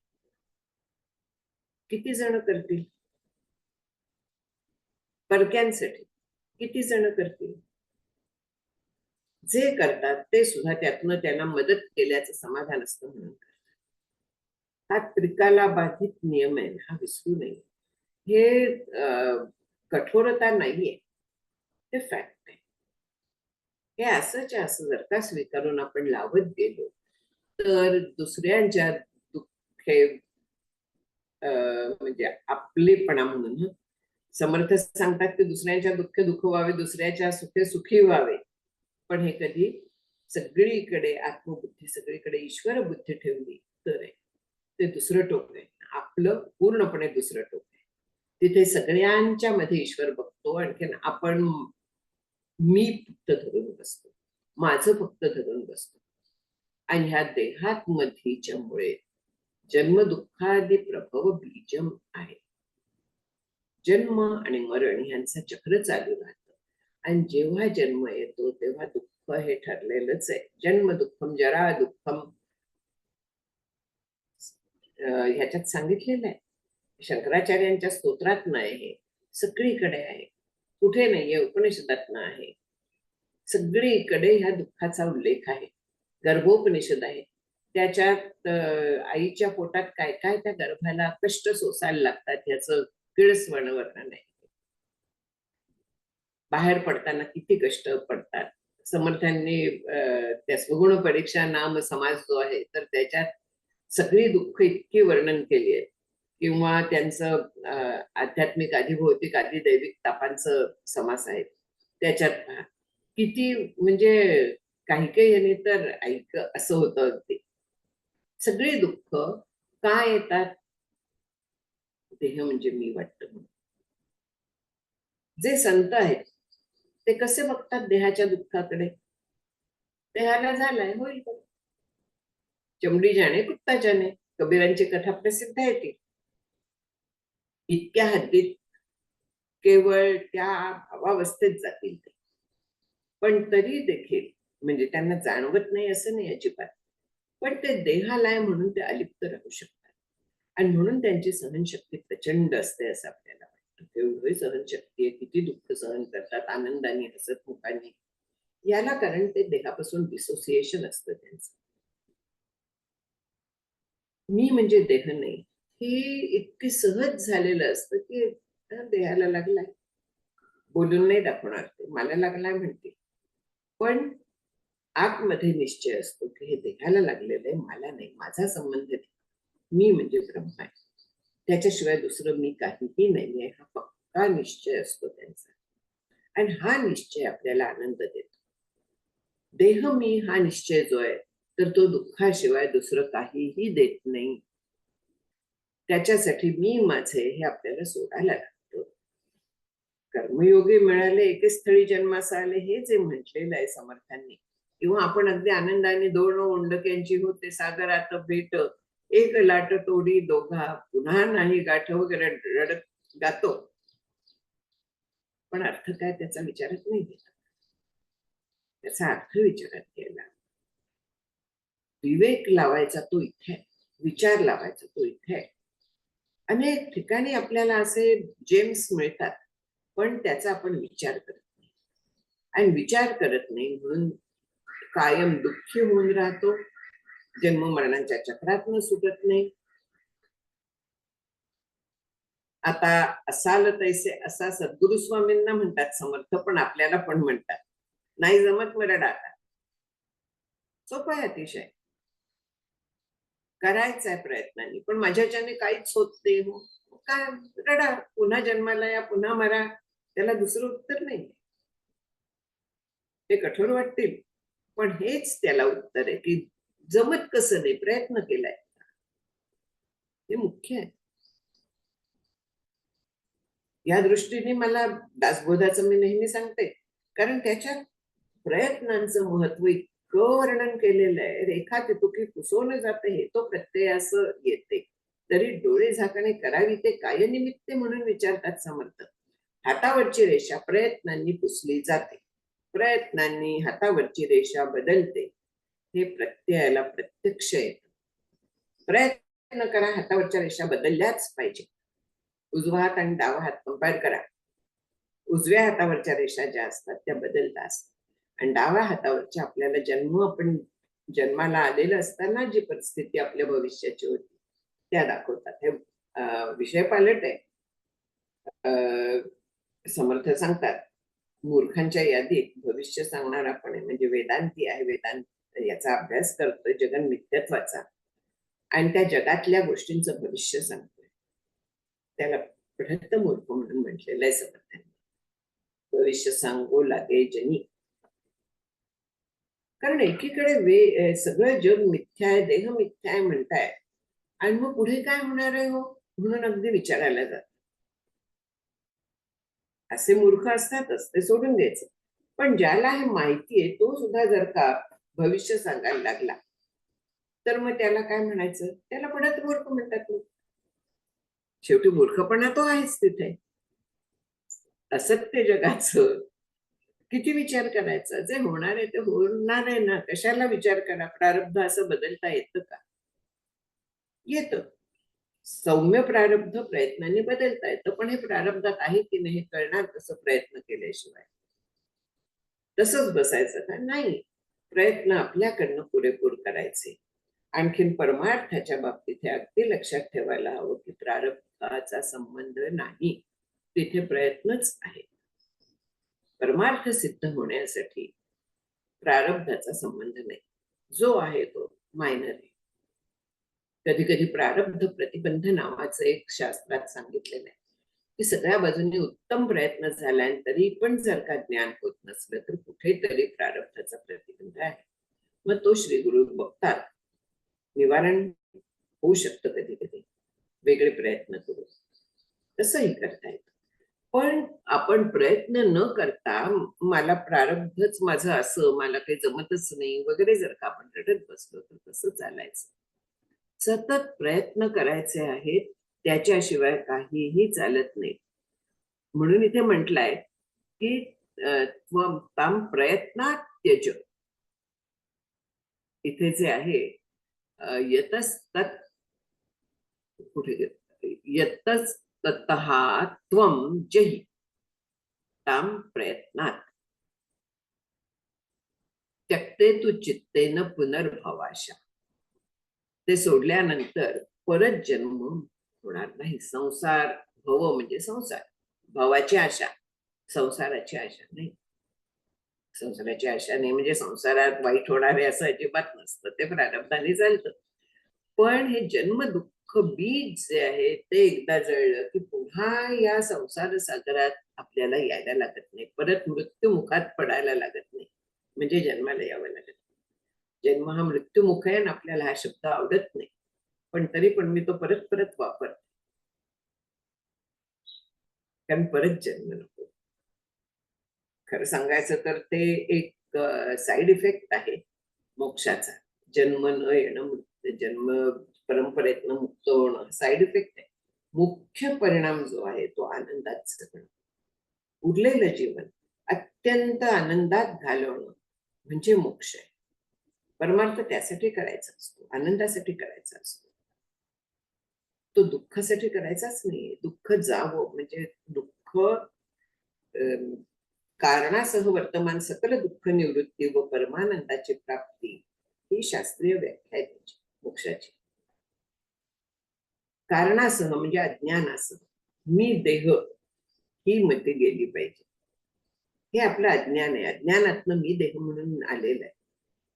किती जण करतील? परक्यांसाठी किती जण करतील? जे करतात ते सुद्धा त्यातनं त्यांना मदत केल्याचं समाधान असतं म्हणून करतात. हा त्रिकाला बाधित नियम आहे, हा विसरू नये. हे कठोरता नाहीये, हे फॅक्ट आहे. हे असंच असं जर का स्वीकारून आपण लावत गेलो, तर दुसऱ्यांच्या दुःखे म्हणजे आपलेपणा म्हणून समर्थ सांगतात की दुसऱ्यांच्या दुःखे दुःख व्हावे, दुसऱ्याच्या सुखे सुखी व्हावे, पण हे कधी सगळीकडे आत्मबुद्धी, सगळीकडे ईश्वर बुद्धी ठेवली तर आहे. ते दुसरं टोक आहे. आपलं पूर्णपणे दुसरं टोक आहे. तिथे सगळ्यांच्या मध्ये ईश्वर बघतो. आणखीन आपण मी फक्त धरून बसतो, माझं फक्त धरून बसतो. आणि ह्या देहात मधीच्यामुळे जन्म दुःखादी प्रभव बीजम आहे. जन्म आणि मरण यांचं चक्र चालू राहतं. आणि जेव्हा जन्म येतो तेव्हा दुःख हे ठरलेलंच आहे. जन्म दुःखम जरा दुःखम ह्याच्यात सांगितलेलं आहे. शंकराचार्यांच्या स्तोत्रात नाही, हे सगळीकडे आहे. कुठे नाहीये, उपनिषदात आहे. सगळीकडे ह्या दुःखाचा उल्लेख आहे. गर्भोपनिषद आहे. त्याच्यात आईच्या पोटात काय काय त्या गर्भाला कष्ट सोसायला लागतात याचं किळस्वण वर्णन आहे. बाहेर पडताना किती कष्ट पडतात. समर्थांनी त्या स्वगुण परीक्षा नाम समाज जो आहे तर त्याच्यात सगळी दुःख इतकी वर्णन केली आहे. किंवा त्यांचं आध्यात्मिक आधी भौतिक आधी दैविक तापांचं समास आहे. त्याच्यात पहा किती, म्हणजे काही काही यांनी तर ऐक असं होतं अगदी. सगळी दुःख का येतात? देह म्हणजे मी वाटतं म्हणून. जे संत आहेत ते कसे बघतात देहाच्या दुःखाकडे? देहाला झालाय, होईल बरं. चमडी जाणे कुत्ता जाणे, कबीरांची कथा प्रसिद्ध आहे ती. इतक्या हद्दीत केवळ त्या भावावस्थेत जातील ते. पण तरी देखील म्हणजे त्यांना जाणवत नाही असं नाही अजिबात. पण ते देहालाय म्हणून ते अलिप्त राहू शकतात. आणि म्हणून त्यांची सहनशक्ती प्रचंड असते असं आपल्याला वाटतं. तेवढी सहनशक्ती आहे, किती दुःख सहन करतात आनंदाने, हसत मुखाने. याला कारण ते देहापासून डिसोसिएशन असतं त्यांचं. मी म्हणजे देह नाही, ही इतकी सहज झालेलं असतं की देहाला लागलाय, बोलून नाही दाखवणार ते, मला लागलाय म्हणते. पण आतमध्ये निश्चय असतो की हे देहाला लागलेलं आहे, मला नाही, माझा संबंध नाही. मी म्हणजे ब्रह्म आहे, त्याच्याशिवाय दुसरं मी काहीही नाहीये, हा पक्का निश्चय असतो त्यांचा. आणि हा निश्चय आपल्याला आनंद देतो. देह मी हा निश्चय जो आहे तर तो दुःखाशिवाय दुसरं काहीही देत नाही. त्याच्यासाठी मी माझे हे आपल्याला सोडायला लागतं. कर्मयोगी मिळाले एके स्थळी जन्मास आले, हे जे म्हटलेलं आहे समर्थांनी. किंवा आपण अगदी आनंदाने दोन ओंडक्यांची होते सागरात भेट, एक लाट तोडी दोघा, पुन्हा नाही गाठ वगैरे रडत गातो. पण अर्थ काय त्याचा विचारच नाही केला. त्याचा अर्थ विचारात घ्यायला, विवेक लावायचा तो इथे, विचार लावायचा तो इथे. अनेक ठिकाणी आपल्याला असे जेम्स मिळतात, पण त्याचा आपण विचार करत नाही. आणि विचार करत नाही म्हणून कायम दुःखी होऊन राहतो, जन्म मरणांच्या चक्रातनं सुटत नाही. आता असाल तैसे असा सद्गुरु स्वामींना म्हणतात समर्थ, पण आपल्याला पण म्हणतात. नाही जमत मला डाटा, सोपं आहे अतिशय, करायचा आहे प्रयत्नांनी, पण माझ्याच्याने काहीच होत नाही. हो काय, रडा, पुन्हा जन्माला या, पुन्हा मरा, त्याला दुसरं उत्तर नाही. ते कठोर वाटतील, पण हेच त्याला उत्तर आहे की जमत कसं नाही, प्रयत्न केलाय, हे मुख्य आहे. या दृष्टीने मला दासबोधाचं मी नेहमी सांगते, कारण त्याच्यात प्रयत्नांचं महत्व इतकं वर्णन केलेलं आहे. रेखा तितुकी पुसवलं जाते, हे तो प्रत्यय असं येते. तरी डोळे झाकणे करावी ते काय निमित्ते म्हणून विचारतात समर्थ. हातावरची रेषा प्रयत्नांनी पुसली जाते, प्रयत्नांनी हातावरची रेषा बदलते, हे प्रत्ययाला प्रत्यक्ष येतं. प्रयत्न करा, हातावरच्या रेषा बदलल्याच पाहिजे. उजवा हात आणि डावा हात कंपेअर करा. उजव्या हातावरच्या रेषा ज्या असतात त्या बदलता असतात, आणि डाव्या हातावरच्या आपल्याला आपण जन्माला आलेलं असताना जी परिस्थिती आपल्या भविष्याची होती त्या दाखवतात. हे विषय पालट आहे. समर्थ सांगतात, मूर्खांच्या यादीत भविष्य सांगणारा पण आहे, म्हणजे वेदांती आहे. वेदांत याचा अभ्यास करतोय जगन मिथ्यत्वाचा, आणि त्या जगातल्या गोष्टींचं भविष्य सांगतोय. त्याला प्रहत्त मूर्ख म्हणून म्हटलेलं आहे समर्थांनी. भविष्य सांगो लागे जनी. कारण एकीकडे सगळं जग मिथ्या आहे, देह मिथ्या आहे म्हणताय, आणि मग पुढे काय होणार आहे हो म्हणून अगदी विचारायला जात. असे मूर्ख असतातच, ते सोडून द्यायचं. पण ज्याला हे माहितीये तो सुद्धा जर का भविष्य सांगायला लागला तर मग त्याला काय म्हणायचं? त्याला पडत मूर्ख म्हणतात. मग शेवटी मूर्खपणा तो आहेच तिथे. असत्य जगाचं किती विचार करायचा? जे होणार आहे ते होणार आहे ना, कशाला विचार करा? प्रारब्ध असं बदलता येतं का? येतं. सौम्य प्रारब्ध प्रयत्नाने बदलता येतं, पण हे प्रारब्धात आहे की नाही हे कळणार कसं प्रयत्न केल्याशिवाय? तसंच बसायचं का? नाही. प्रयत्न आपल्याकडनं पुरेपूर करायचे. आणखीन परमार्थाच्या बाबतीत हे अगदी लक्षात ठेवायला हवं की प्रारब्धाचा संबंध नाही, तिथे प्रयत्नच आहे. परमार्थ सिद्ध होण्यासाठी प्रारब्धाचा संबंध नाही, जो आहे तो मायनर आहे. कधी कधी प्रारब्ध प्रतिबंध नावाचं एक शास्त्रात सांगितलेलं आहे की सगळ्या बाजूने उत्तम प्रयत्न झाला तरी पण जर का ज्ञान होत नसलं तर कुठेतरी प्रारब्धाचा प्रतिबंध आहे. मग तो श्री गुरु बघतात, निवारण होऊ शकतं कधी कधी वेगळे प्रयत्न करून, तसंही करता येतं. पण आपण प्रयत्न न करता मला प्रारब्धच माझं असं, मला काही जमतच नाही वगैरे जर का आपण रडत बसलो तर कसं चालायचं? सतत प्रयत्न करायचे आहेत, त्याच्याशिवाय काहीही चालत नाही. म्हणून इथे म्हटलंय की त्वं ताम प्रयत्नात त्यज. इथे जे आहे यतस्तत, कुठे यतस्ततः त्वं जहि ताम प्रयत्नात त्यक्ते तु चित्तेन पुनर्भवाशा. ते सोडल्यानंतर परत जन्म होणार नाही. संसार भव म्हणजे संसार, भवाची आशा, संसाराची आशा नाही. संसाराची आशा नाही म्हणजे संसारात वाईट होणार आहे असं अजिबात नसतं, ते प्रारब्धाने चालतं. पण हे जन्म दुःख बीज जे आहे ते एकदा जळलं की पुन्हा या संसार सागरात आपल्याला यायला लागत नाही, परत मृत्यू मुखात पडायला लागत नाही, म्हणजे जन्माला यावं लागत नाही. जन्म हा मृत्यूमुख आहे आणि आपल्याला हा शब्द आवडत नाही, पण तरी पण मी तो परत परत वापरते, कारण परत जन्म नको. खरं सांगायचं तर ते एक साइड इफेक्ट आहे मोक्षाचा. जन्म न येणं, जन्म परंपरेतनं मुक्त होणं साइड इफेक्ट आहे. मुख्य परिणाम जो आहे तो आनंदात जगणं, उरलेलं जीवन अत्यंत आनंदात घालवणं म्हणजे मोक्ष आहे. परमार्थ त्यासाठी करायचा असतो, आनंदासाठी करायचा असतो, तो दुःखासाठी करायचाच नाहीये. दुःख जावं म्हणजे दुःख कारणासह वर्तमान सकल दुःख निवृत्ती व परमानंदाची प्राप्ती, ही शास्त्रीय व्याख्या आहे त्याची मोक्षाची. कारणासह म्हणजे अज्ञानासह, मी देह ही मती गेली पाहिजे. हे आपलं अज्ञान आहे, अज्ञानातनं मी देह म्हणून आलेलं आहे.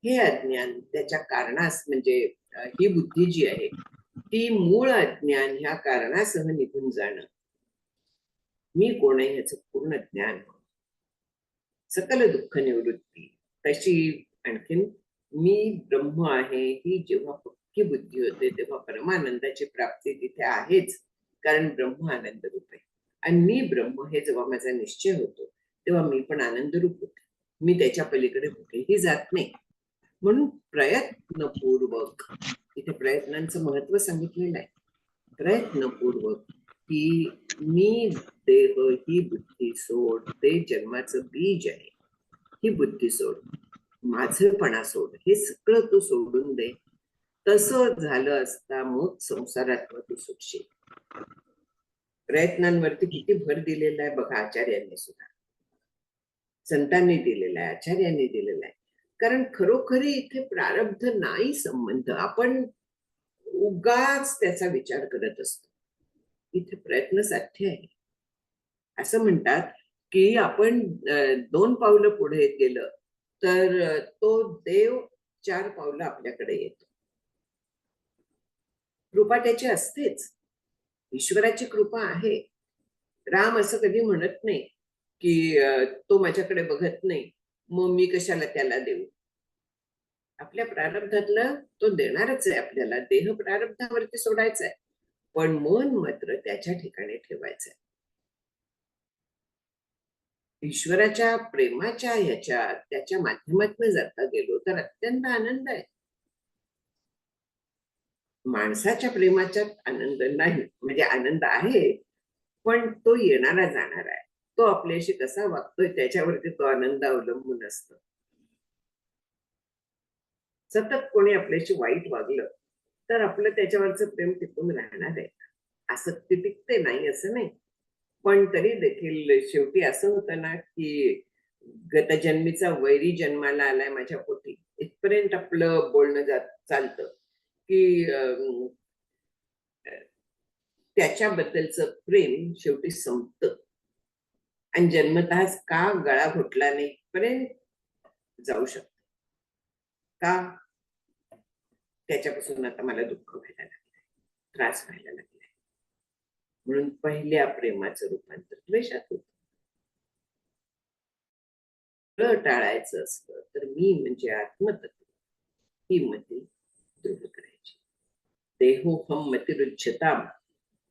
हे अज्ञान त्याच्या कारणास म्हणजे ही बुद्धी जी आहे ती मूळ अज्ञान ह्या कारणासह निघून जाणं, मी कोण आहे ह्याचं पूर्ण ज्ञान, सकल दुःख निवृत्ती तशी. आणखीन मी ब्रह्म आहे ही जेव्हा पक्की बुद्धी होते तेव्हा परमानंदाची प्राप्ती तिथे आहेच, कारण ब्रह्म आनंद रूप आहे. आणि मी ब्रह्म हे जेव्हा माझा निश्चय होतो तेव्हा मी पण आनंद रूप होते, मी त्याच्या पलीकडे कुठेही जात नाही. म्हणून प्रयत्नपूर्वक, इथे प्रयत्नांचं महत्व सांगितलेलं आहे. प्रयत्नपूर्वक की मी देह ही बुद्धी सोड, ते जन्माचं बीज आहे, ही बुद्धी सोड, माझेपणा सोड, हे सगळं तू सोडून दे. तसं झालं असता मग संसारात तू सुटशील. प्रयत्नांवरती किती भर दिलेला आहे बघा आचार्यांनी सुद्धा, संतांनी दिलेला आहे, आचार्यांनी दिलेला आहे. कारण खरोखरी इथे प्रारब्ध नाही संबंध, आपण उगाच त्याचा विचार करत असतो. इथे प्रयत्न साध्य आहे. असं म्हणतात की आपण 2 पावलं पुढे गेलं तर तो देव 4 पावलं आपल्याकडे येतो. कृपा त्याची असतेच, ईश्वराची कृपा आहे. राम असं कधी म्हणत नाही की तो माझ्याकडे बघत नाही, मग मी कशाला त्याला देऊ. आपल्या प्रारब्धातलं तो देणारच आहे आपल्याला. देह प्रारब्धावरती सोडायचा आहे, पण मन मात्र त्याच्या ठिकाणी ठेवायचं आहे. ईश्वराच्या प्रेमाच्या ह्याच्यात त्याच्या माध्यमातून जाता गेलो तर अत्यंत आनंद आहे. माणसाच्या प्रेमाच्यात आनंद नाही, म्हणजे आनंद आहे, पण तो येणारा जाणारा आहे. तो आपल्याशी कसा वागतोय त्याच्यावरती तो आनंद अवलंबून असतो. सतत कोणी आपल्याशी वाईट वागलं तर आपलं त्याच्यावरचं प्रेम टिकून राहणार आहे. आसक्ती टिकते नाही असं नाही, पण तरी देखील शेवटी असं होतं ना, की गतजन्मीचा वैरी जन्माला आलाय माझ्या पोटी, इथपर्यंत आपलं बोलणं जात चालतं, की त्याच्याबद्दलचं प्रेम शेवटी संपतं आणि जन्मतःच का गळा घोटला नाही पर्यंत जाऊ शकतो. का? त्याच्यापासून आता मला दुःख व्हायला लागलंय, त्रास व्हायला लागलाय. म्हणून पहिल्या प्रेमाचं रूपांतर द्वेषात होतं. टाळायचं असतं तर मी म्हणजे आत्मतत्व ही मती दृढ करायची. देहोहम मतिरुच्यताम,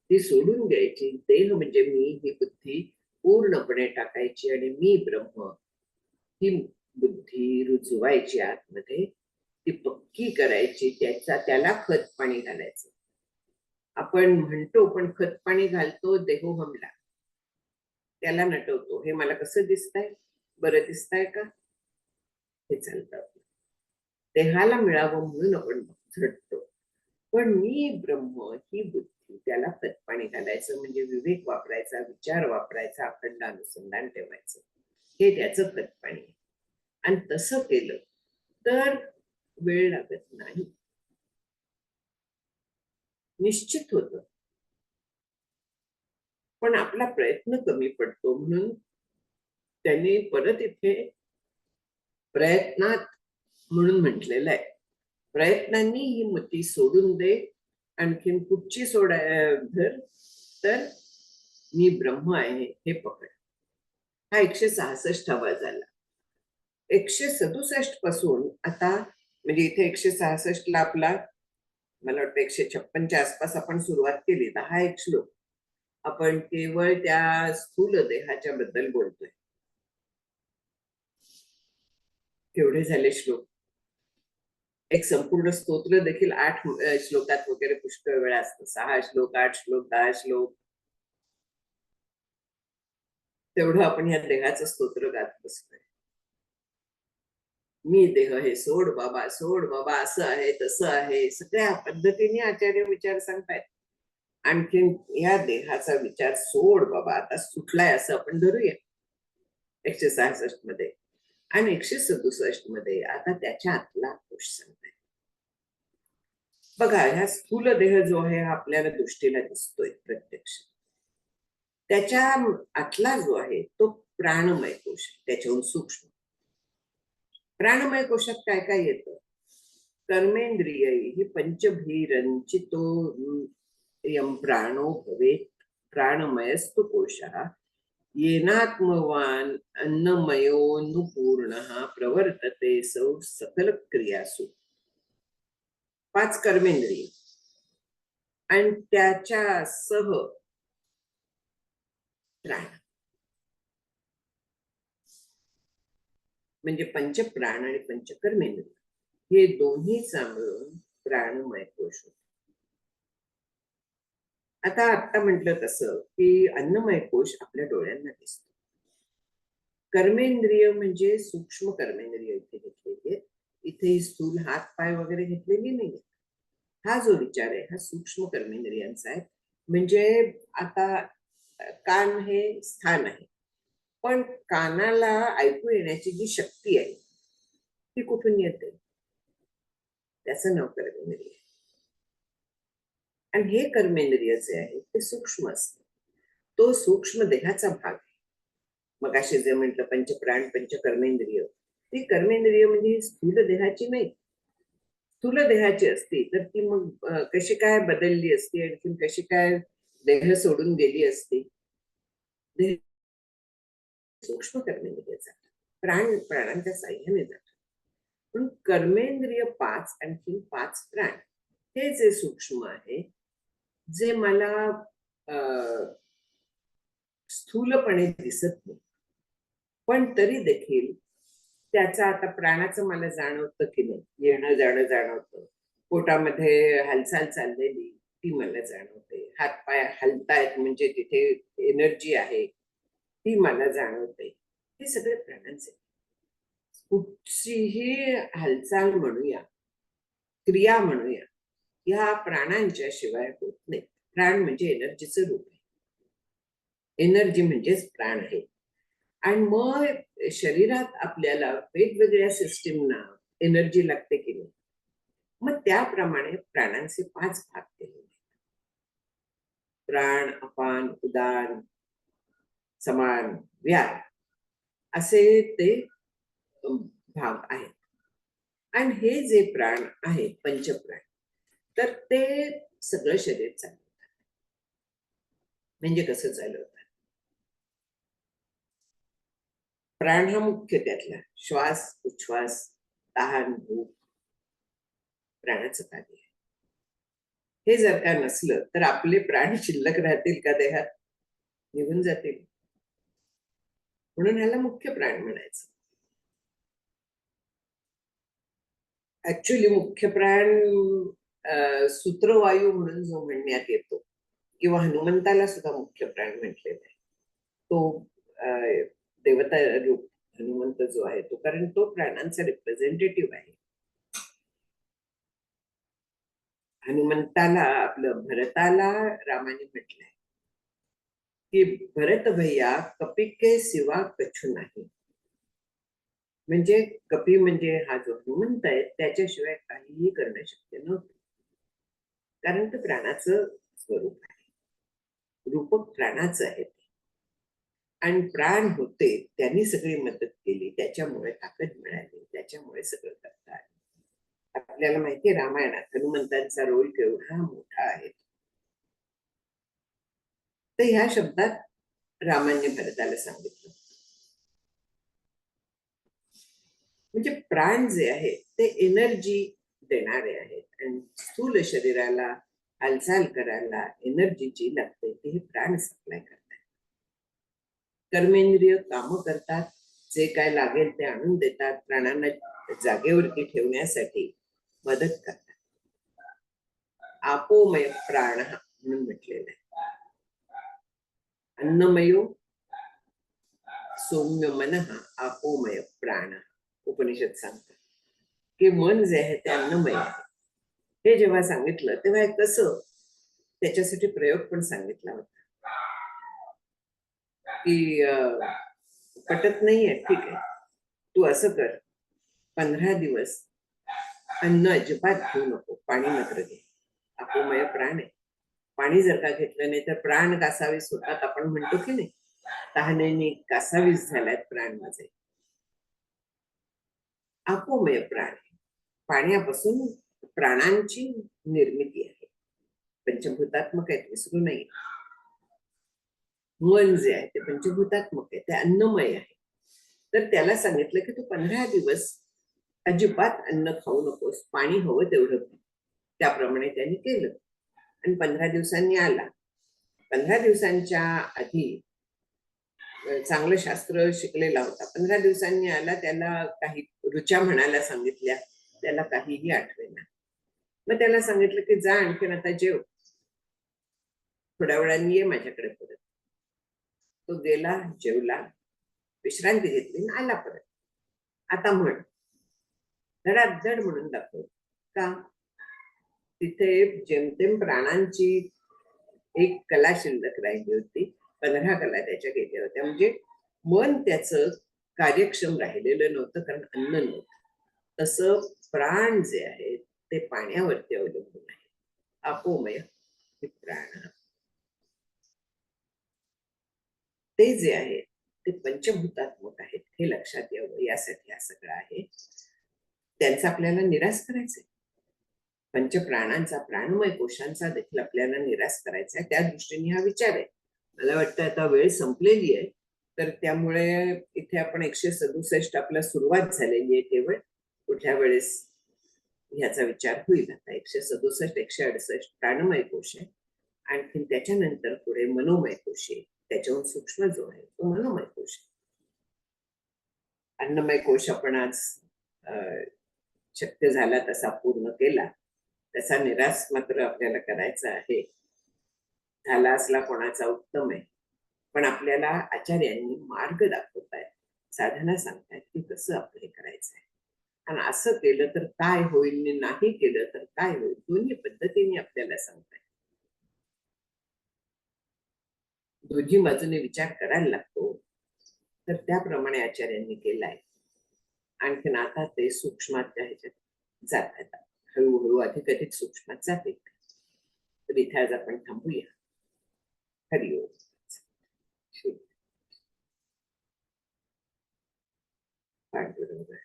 ती सोडून द्यायची. देह म्हणजे मी ही बुद्धी पूर्णपणे टाकायची आणि मी ब्रह्म ही बुद्धी रुजवायची आतमध्ये, ती पक्की करायची. त्याला खत पाणी घालायचं. आपण म्हणतो पण खत पाणी घालतो देहोहमला, त्याला नटवतो. हे मला कसं दिसतंय, बरं दिसतंय का, हे चालतं. देहाला मिळावं म्हणून आपण झटतो, पण मी ब्रह्म ही बुद्धी, त्याला खत पाणी घालायचं म्हणजे विवेक वापरायचा, विचार वापरायचा, अखंड अनुसंधान ठेवायचं. हे त्याचं खत पाणी आहे. आणि तसं केलं तर वेळ लागत नाही, निश्चित होतं. पण आपला प्रयत्न कमी पडतो, म्हणून त्यांनी परत इथे प्रयत्नात म्हणून म्हटलेलं आहे. प्रयत्नांनी ही मती सोडून दे, आणखीन कुठची धर, तर मी ब्रह्म आहे हे पकड. हा 166वा झाला. 167 पासून आता, म्हणजे इथे 166 ला आपला, मला वाटतं 156च्या आसपास आपण सुरुवात केली. 10 एक श्लोक आपण केवळ त्या स्थूल देहाच्या बद्दल बोलतोय. केवढे झाले श्लोक? एक संपूर्ण स्तोत्र देखील 8 श्लोकात वगैरे पुष्कळ वेळा असतं. 6 श्लोक, 8 श्लोक, 10 श्लोक, तेवढं आपण ह्या देहाचं स्तोत्र गात बसतोय. मी देह हे सोड बाबा, सोड बाबा, असं आहे तसं आहे, सगळ्या पद्धतीने आचार्य विचार सांगतायत. आणखीन या देहाचा विचार सोड बाबा, आता सुटलाय असं आपण धरूया 166 मध्ये. आणि 167 मध्ये आता त्याच्या आतला दोष सांगताय. बघा, ह्या स्थूल देह जो आहे आपल्याला दृष्टीला दिसतोय प्रत्यक्ष, त्याच्या आतला जो आहे तो प्राणमय कोश, त्याच्याहून सूक्ष्म. प्राणमय कोशात काय काय येतं? कर्मेंद्रिय ही पंचभीरंचितो यम प्राणो भवेत, प्राणमयस्तु कोशः येनात्मवान अन्नमयोनुपूर्णः प्रवर्तते सौ सकल क्रियासु. 5 कर्मेंद्रिय आणि त्याच्या सह प्राण, म्हणजे पंचप्राण आणि पंचकर्मेंद्रिय हे दोन्ही मिळून प्राणमय कोश होतो. आता म्हटलं तसं की अन्नमय कोश आपल्या डोळ्यांना दिसतो. कर्मेंद्रिय म्हणजे सूक्ष्म कर्मेंद्रिय इथे घेतलेली, इथे स्थूल हात पाय वगैरे घेतलेली नाही. हा जो विचार आहे हा सूक्ष्म कर्मेंद्रियांचा आहे. म्हणजे आता कान हे स्थान आहे, पण कानाला ऐकू येण्याची जी शक्ती आहे ती कुठून येते? त्याचं नाव कर्मेंद्रिय. आणि हे कर्मेंद्रिय जे आहे ते सूक्ष्म असते, तो सूक्ष्म देहाचा भाग आहे. मग असे जे म्हटलं पंचप्राण पंचकर्मेंद्रिय, ती कर्मेंद्रिय म्हणजे स्थूल देहाची नाही. स्थूल देहाची असती तर ती मग कशी काय बदलली असती, आणखी कशी काय देह सोडून गेली असती? सूक्ष्म कर्मेंद्रिय जातात, प्राणांच्या साह्याने जातात. पण कर्मेंद्रिय 5 आणखी 5 प्राण हे जे सूक्ष्म आहे, जे मला स्थूलपणे दिसत नाही, पण तरी देखील त्याचा आता प्राणाचं मला जाणवतं की नाही, येणं जाणं जाणवतं, पोटामध्ये हालचाल चाललेली ती मला जाणवते, हातपाय हलतायत म्हणजे तिथे एनर्जी आहे ती मला जाणवते. हे सगळे प्राणांचे. कुठचीही हालचाल म्हणूया, क्रिया म्हणूया, या प्राणांच्या शिवाय होत नाही. प्राण म्हणजे एनर्जीचं रूप आहे. एनर्जी म्हणजेच प्राण आहे. आणि मग शरीरात आपल्याला वेगवेगळ्या सिस्टीमना एनर्जी लागते की नाही, मग त्याप्रमाणे प्राणांचे 5 भाग केले. प्राण, अपान, उदान, समान, व्यान असे ते भाग आहेत. आणि हे जे प्राण आहेत, पंचप्राण, तर ते सगळं शरीर चालवतात. म्हणजे कसं चालवतात? प्राण हा मुख्य त्यातला, श्वास, उच्छ्वास, तहान, भूक प्राणाचं कार्य आहे. हे जर का नसलं तर आपले प्राण शिल्लक राहतील का देहात? निघून जातील. म्हणून ह्याला मुख्य प्राण म्हणायचं. ऍक्च्युली मुख्य प्राण सूत्रवायू म्हणून जो म्हणण्यात येतो, किंवा हनुमंताला सुद्धा मुख्य प्राण म्हटलेलं आहे. तो देवता रूप हनुमंत जो आहे तो, कारण तो प्राणांचा रिप्रेझेंटेटिव्ह आहे. हनुमंताला, आपलं भरताला रामाने म्हटलंय की भरत भैया कपी के सिवा कछु नाही. म्हणजे कपी म्हणजे हा जो हनुमंत आहे त्याच्याशिवाय काहीही करणं शक्य नव्हतं, कारण ते प्राणाचं स्वरूप आहे, रूपक प्राणाचं आहे. आणि प्राण होते, त्यांनी सगळी मदत केली, त्याच्यामुळे ताकद मिळाली, त्याच्यामुळे सगळं करता आलं. आपल्याला माहितीये रामायणात हनुमंतांचा रोल केवढा मोठा आहे. तर ह्या शब्दात रामाने भरताला सांगितलं. म्हणजे प्राण जे आहे ते एनर्जी देणारे आहेत, आणि स्थूल शरीराला हालचाल करायला एनर्जी जी लागते ती हे प्राण सप्लाय करतात. कर्मेंद्रिय काम करतात, जे काय लागेल ते आणून देतात, प्राणांना जागेवरती ठेवण्यासाठी मदत करतात. आपोमय प्राण म्हणून म्हटलेलं आहे. अन्नमयो सौम्य मन आपोमय प्राण, उपनिषद सांगतात की मन जे आहे ते अन्नमय आहे. हे जेव्हा सांगितलं तेव्हा कसं, त्याच्यासाठी प्रयोग पण सांगितला होता की पटत नाहीये, ठीक आहे, तू असं कर, 15 दिवस अन्न अजिबात घेऊ नको, पाणी मात्र घे. अपोमय प्राण आहे, पाणी जर का घेतलं नाही तर प्राण कासावीस होतात, आपण म्हणतो की नाही, तहानेने कासावीस झाल्यात प्राण माझे. अपोमय प्राण, पाण्यापासून प्राणांची निर्मिती आहे, पंचभूतात्मक आहेत, विसरू नये. मन जे आहे ते पंचभूतात्मक आहे, ते अन्नमय आहे. तर त्याला सांगितलं की तू 15 दिवस अजिबात अन्न खाऊ नकोस, पाणी हवं तेवढं. त्याप्रमाणे त्यांनी केलं आणि 15 दिवसांनी आला. 15 दिवसांच्या आधी चांगलं शास्त्र शिकलेला होता. 15 दिवसांनी आला, त्याला काही ऋचा म्हणायला सांगितल्या, त्याला काहीही आठवेना. मग त्याला सांगितलं की जा आणखीन आता जेव, थोड्या वेळाने ये माझ्याकडे परत. तो गेला, जेवला, विश्रांती घेतली, आला परत. आता म्हण, धडाधड म्हणून दाखव. का? तिथे जेमतेम प्राणांची एक कला शिल्लक राहिली होती, 15 कला त्याच्या गेल्या होत्या. म्हणजे मन त्याचं कार्यक्षम राहिलेलं नव्हतं, कारण अन्न नव्हतं. तसं प्राण जे आहे ते पाण्यावरती अवलंबून आहे. अपोमय प्राण, ते जे आहे ते पंचभूतात्मक आहेत, हे लक्षात यावं, यासाठी हा सगळं आहे. त्यांचा आपल्याला निराश करायचा आहे. पंचप्राणांचा, प्राणमय कोशांचा देखील आपल्याला निराश करायचा आहे. त्या दृष्टीने हा विचार आहे. मला वाटतं आता वेळ संपलेली आहे, तर त्यामुळे इथे आपण 167 आपला सुरुवात झालेली आहे केवळ. कुठल्या वेळेस ह्याचा विचार होईल. आता 167 168 प्राणमय कोश आहे, आणखी त्याच्यानंतर पुढे मनोमय कोश आहे, त्याच्याहून सूक्ष्म जो आहे तो मनोमय कोश आहे. अन्नमय कोश आपण आज शक्य झाला तसा पूर्ण केला, त्याचा निराश मात्र आपल्याला करायचा आहे. झाला असला कोणाचा उत्तम आहे, पण आपल्याला आचार्यांनी मार्ग दाखवतायत, साधना सांगतायत की कसं आपलं करायचं आहे, आणि असं केलं तर काय होईल आणि नाही केलं तर काय होईल, दोन्ही पद्धतीने आपल्याला सांगतायत. दोन्ही बाजूने विचार करायला लागतो, तर त्याप्रमाणे आचार्यांनी केलाय. आणखीन आता ते सूक्ष्माच्या ह्याच्यात जात आहेत, हळूहळू अधिक अधिक सूक्ष्मात जाते. तर इथे आज आपण थांबूया. हरिओम. बरोबर.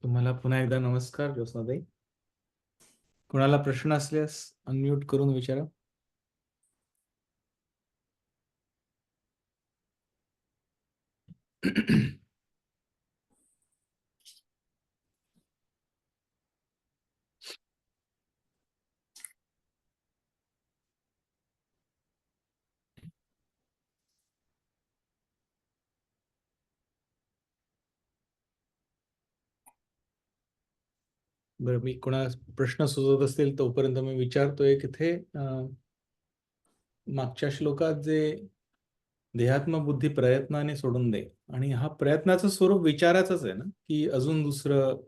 तुम्हाला पुन्हा एकदा नमस्कार ज्योत्स्नाताई. कोणाला प्रश्न असल्यास अनम्यूट करून विचारा. बरं, मी कोणा प्रश्न सुचत असतील तोपर्यंत मी विचारतोय की इथे मागच्या श्लोकात जे देहात्म बुद्धी प्रयत्नाने सोडून दे, आणि हा प्रयत्नाचं स्वरूप विचाराचंच आहे ना, की अजून दुसरं,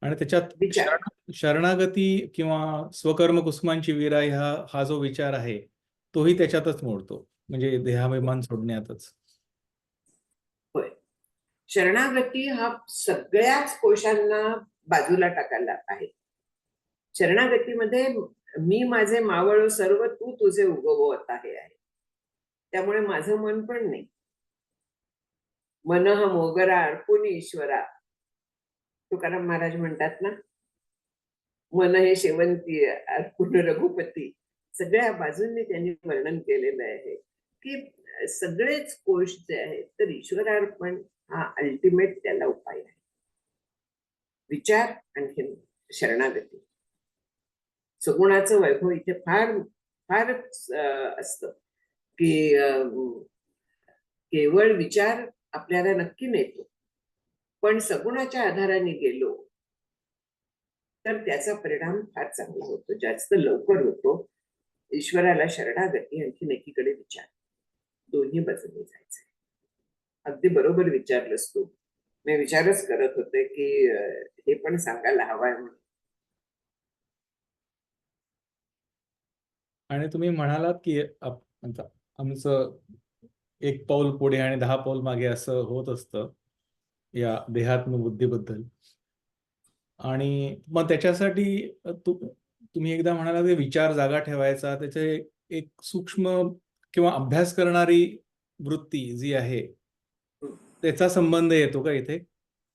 आणि त्याच्यात शरणागती किंवा स्वकर्म कुसुमांची विरा हा जो विचार आहे तोही त्याच्यातच मोडतो, म्हणजे देहाभिमान सोडण्यातच. होय, शरणागती हा सगळ्याच कोशांना बाजूला टाकायला आहे. शरणागतीमध्ये मी माझे मावळ सर्व तू तुझे उगवत आहे. त्यामुळे माझं मन पण नाही. मन हा मोगरा अर्पून ईश्वरा, तुकाराम महाराज म्हणतात ना, मन हे शेवंती अर्पून रघुपती. सगळ्या बाजूंनी त्यांनी वर्णन केलेलं आहे की सगळेच कोश जे आहेत तर ईश्वरार्पण हा अल्टिमेट त्याला उपाय आहे. विचार आणखी शरणागती. सगुणाचं वैभव इथे फार फारच असतं की केवळ विचार आपल्याला नक्की नेतो, पण सगुणाच्या आधाराने गेलो तर त्याचा परिणाम फार चांगला होतो, जास्त लवकर होतो. ईश्वराला शरणागती आणखी एकीकडे विचार, दोन्ही बाजूने जायचंय. अगदी बरोबर विचारलंस तू. मी विचारच करत होते की हे पण सांगायला हवाय म्हणून. आणि तुम्ही म्हणालात की आमचं एक पाऊल पुढे आणि 10 पाऊल मागे असं होत असतं या देहात्म बुद्धीबद्दल. आणि मग त्याच्यासाठी तुम्ही एकदा म्हणाला की विचार जागा ठेवायचा, त्याचे एक सूक्ष्म किंवा अभ्यास करणारी वृत्ती जी आहे त्याचा संबंध येतो का इथे?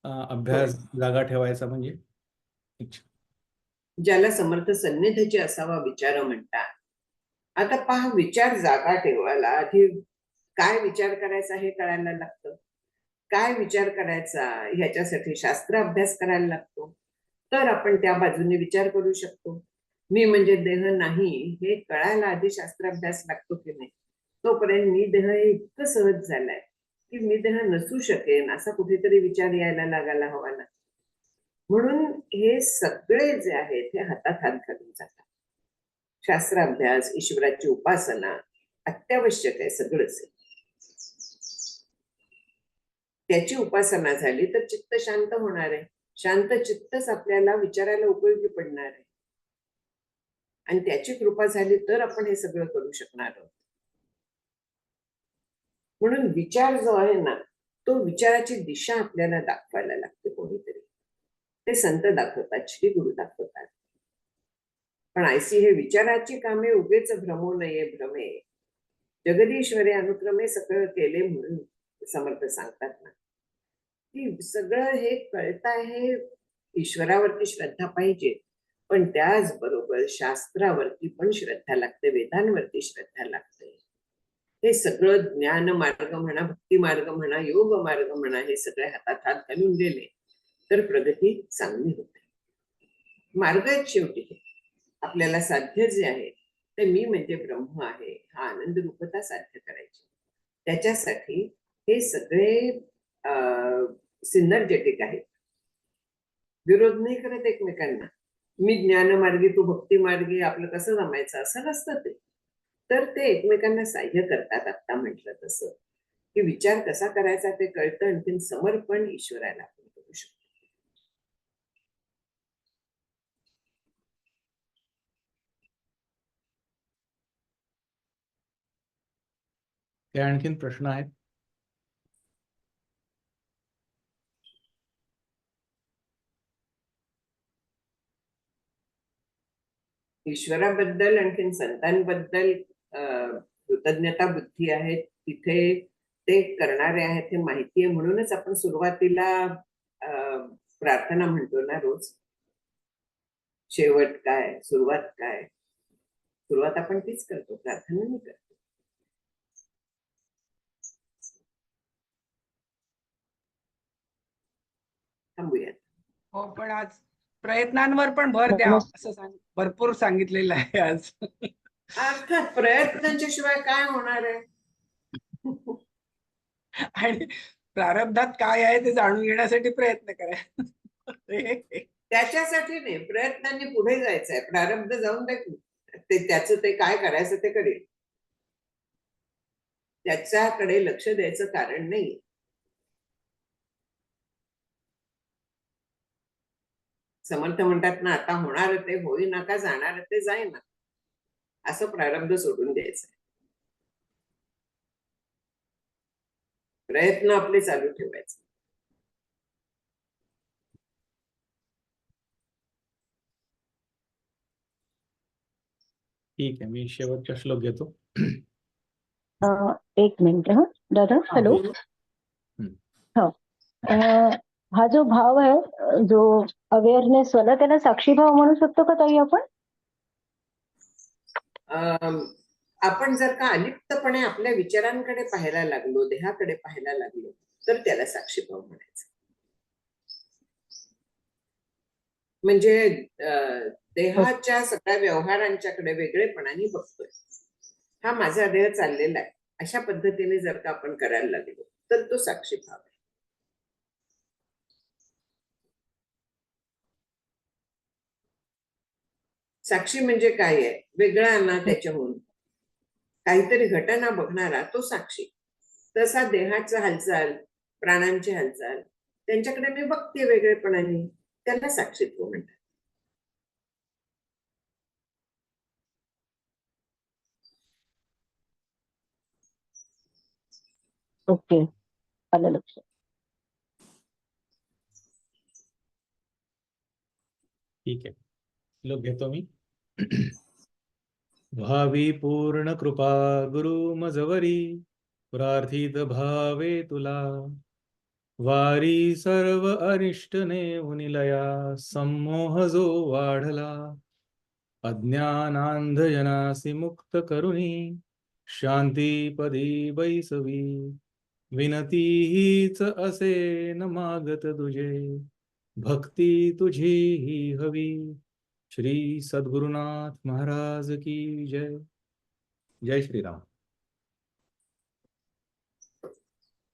अभ्यास जागा ठेवायचा म्हणजे ज्याला समर्थ सन्निधीची असावा विचार म्हणतात. आता पहा, विचार जागा ठेवायला आधी काय विचार करायचा हे कळायला लागतं. काय विचार करायचा ह्याच्यासाठी शास्त्र अभ्यास करायला लागतो, तर आपण त्या बाजूने विचार करू शकतो. मी म्हणजे देह नाही हे कळायला आधी शास्त्र अभ्यास लागतो की नाही. तोपर्यंत मी देह हे इतकं सहज झालंय की मी देह नसू शकेन असा कुठेतरी विचार यायला लागायला हवा ना. म्हणून हे सगळे जे आहेत हे हातात हात घालून जातात. शास्त्राभ्यास, ईश्वराची उपासना अत्यावश्यक आहे, सगळंच. त्याची उपासना झाली तर चित्त शांत होणार आहे. शांत चित्तच आपल्याला विचारायला उपयोगी पडणार आहे, आणि त्याची कृपा झाली तर आपण हे सगळं करू शकणार आहोत. म्हणून विचार जो आहे ना, तो विचाराची दिशा आपल्याला दाखवायला लागते कोणीतरी. ते संत दाखवतात, श्री गुरु दाखवतात. पण ऐसी हे विचाराची कामे उगेच भ्रमो नये भ्रमे, जगदीश्वरे अनुक्रमे सगळं केले म्हणून समर्थ सांगतात ना, की सगळं हे कळत आहे. ईश्वरावरती श्रद्धा पाहिजे, पण त्याचबरोबर शास्त्रावरती पण श्रद्धा लागते, वेदांवरती श्रद्धा लागते. हे सगळं ज्ञान मार्ग म्हणा, भक्ती मार्ग म्हणा, योग मार्ग म्हणा, हे सगळे हातात हात घालून गेले तर प्रगती चांगली होते. मार्ग आहेत शेवटी हे. आपल्याला साध्य जे आहे ते मी म्हणजे ब्रह्म आहे हा आनंद रूपता साध्य करायची. त्याच्यासाठी हे सगळे सिनर्जेटिक आहेत, विरोध नाही करत एकमेकांना. मी ज्ञानमार्गी तू भक्ती मार्गी, आपलं कसं जमायचं असं नसतं ते. तर ते एकमेकांना साह्य करतात. आता म्हटलं तसं की विचार कसा करायचा ते कळतं, आणखी समर्पण ईश्वराला आपण करू शकतो. ते आणखीन प्रश्न आहेत? ईश्वराबद्दल आणखीन संतांबद्दल कृतज्ञता बुद्धी आहे तिथे ते करणारे आहेत हे माहिती आहे, म्हणूनच आपण सुरुवातीला प्रार्थना म्हणतो ना रोज. शेवट काय, सुरुवात काय? सुरुवात आपण तीच करतो, प्रार्थना नाही करतो. थांबूयात. हो, पण आज प्रयत्नांवर पण भर द्या असं भरपूर सांगितलेलं आहे आज. अर्थात प्रयत्नांच्या शिवाय काय होणार आहे? आणि प्रारब्धात काय आहे ते जाणून घेण्यासाठी प्रयत्न करा. त्याच्यासाठी नाही, प्रयत्नांनी पुढे जायचंय. प्रारब्ध जाऊन दे, ते त्याचं ते काय करायचं ते करेल. त्याच्याकडे लक्ष द्यायचं कारण नाही. समर्थ म्हणतात ना, आता होणार ते होई नका, जाणार ते जाई ना, असं प्रारब्ध सोडून द्यायचं. प्रयत्न आपले चालू ठेवायचे. ठीक आहे, मी शेवटचा श्लोक घेतो. एक मिनिट. हा दादा, हॅलो. हा, हा जो भाव आहे, जो अवेअरनेस वाला, त्याला साक्षी भाव म्हणू शकतो का ताई आपण? आपण जर का अलिप्तपणे आपल्या विचारांकडे पाहायला लागलो, देहाकडे पाहायला लागलो, तर त्याला साक्षीभाव म्हणायचं. म्हणजे देहाच्या सगळ्या व्यवहारांच्याकडे वेगळेपणाने बघतोय. हा माझा देह चाललेला आहे, अशा पद्धतीने जर का आपण करायला लागलो तर तो साक्षीभाव आहे. साक्षी म्हणजे काय आहे? वेगळा ना त्याच्याहून काहीतरी घटना बघणारा तो साक्षी. तसा देहाचा हालचाल, प्राणांची हालचाल, त्यांच्याकडे मी बघते वेगळेपणाने, त्याला साक्षीत्व म्हणतात. ओके, आलं लक्षात. ठीक आहे, श्लोक घेतो मी. भावी पूर्ण कृपा गुरु मजवरी, प्रार्थित भावे तुला. वारी सर्व अनिष्ट नेऊन लया, संमोह जो वाढला. अज्ञानांधजनासी मुक्त करुणी, शांतीपदी बैसवी. विनती हीच असे न मागत तुझे, भक्ती तुझी ही हवी. श्री सद्गुरुनाथ महाराज की जय. जय श्रीराम.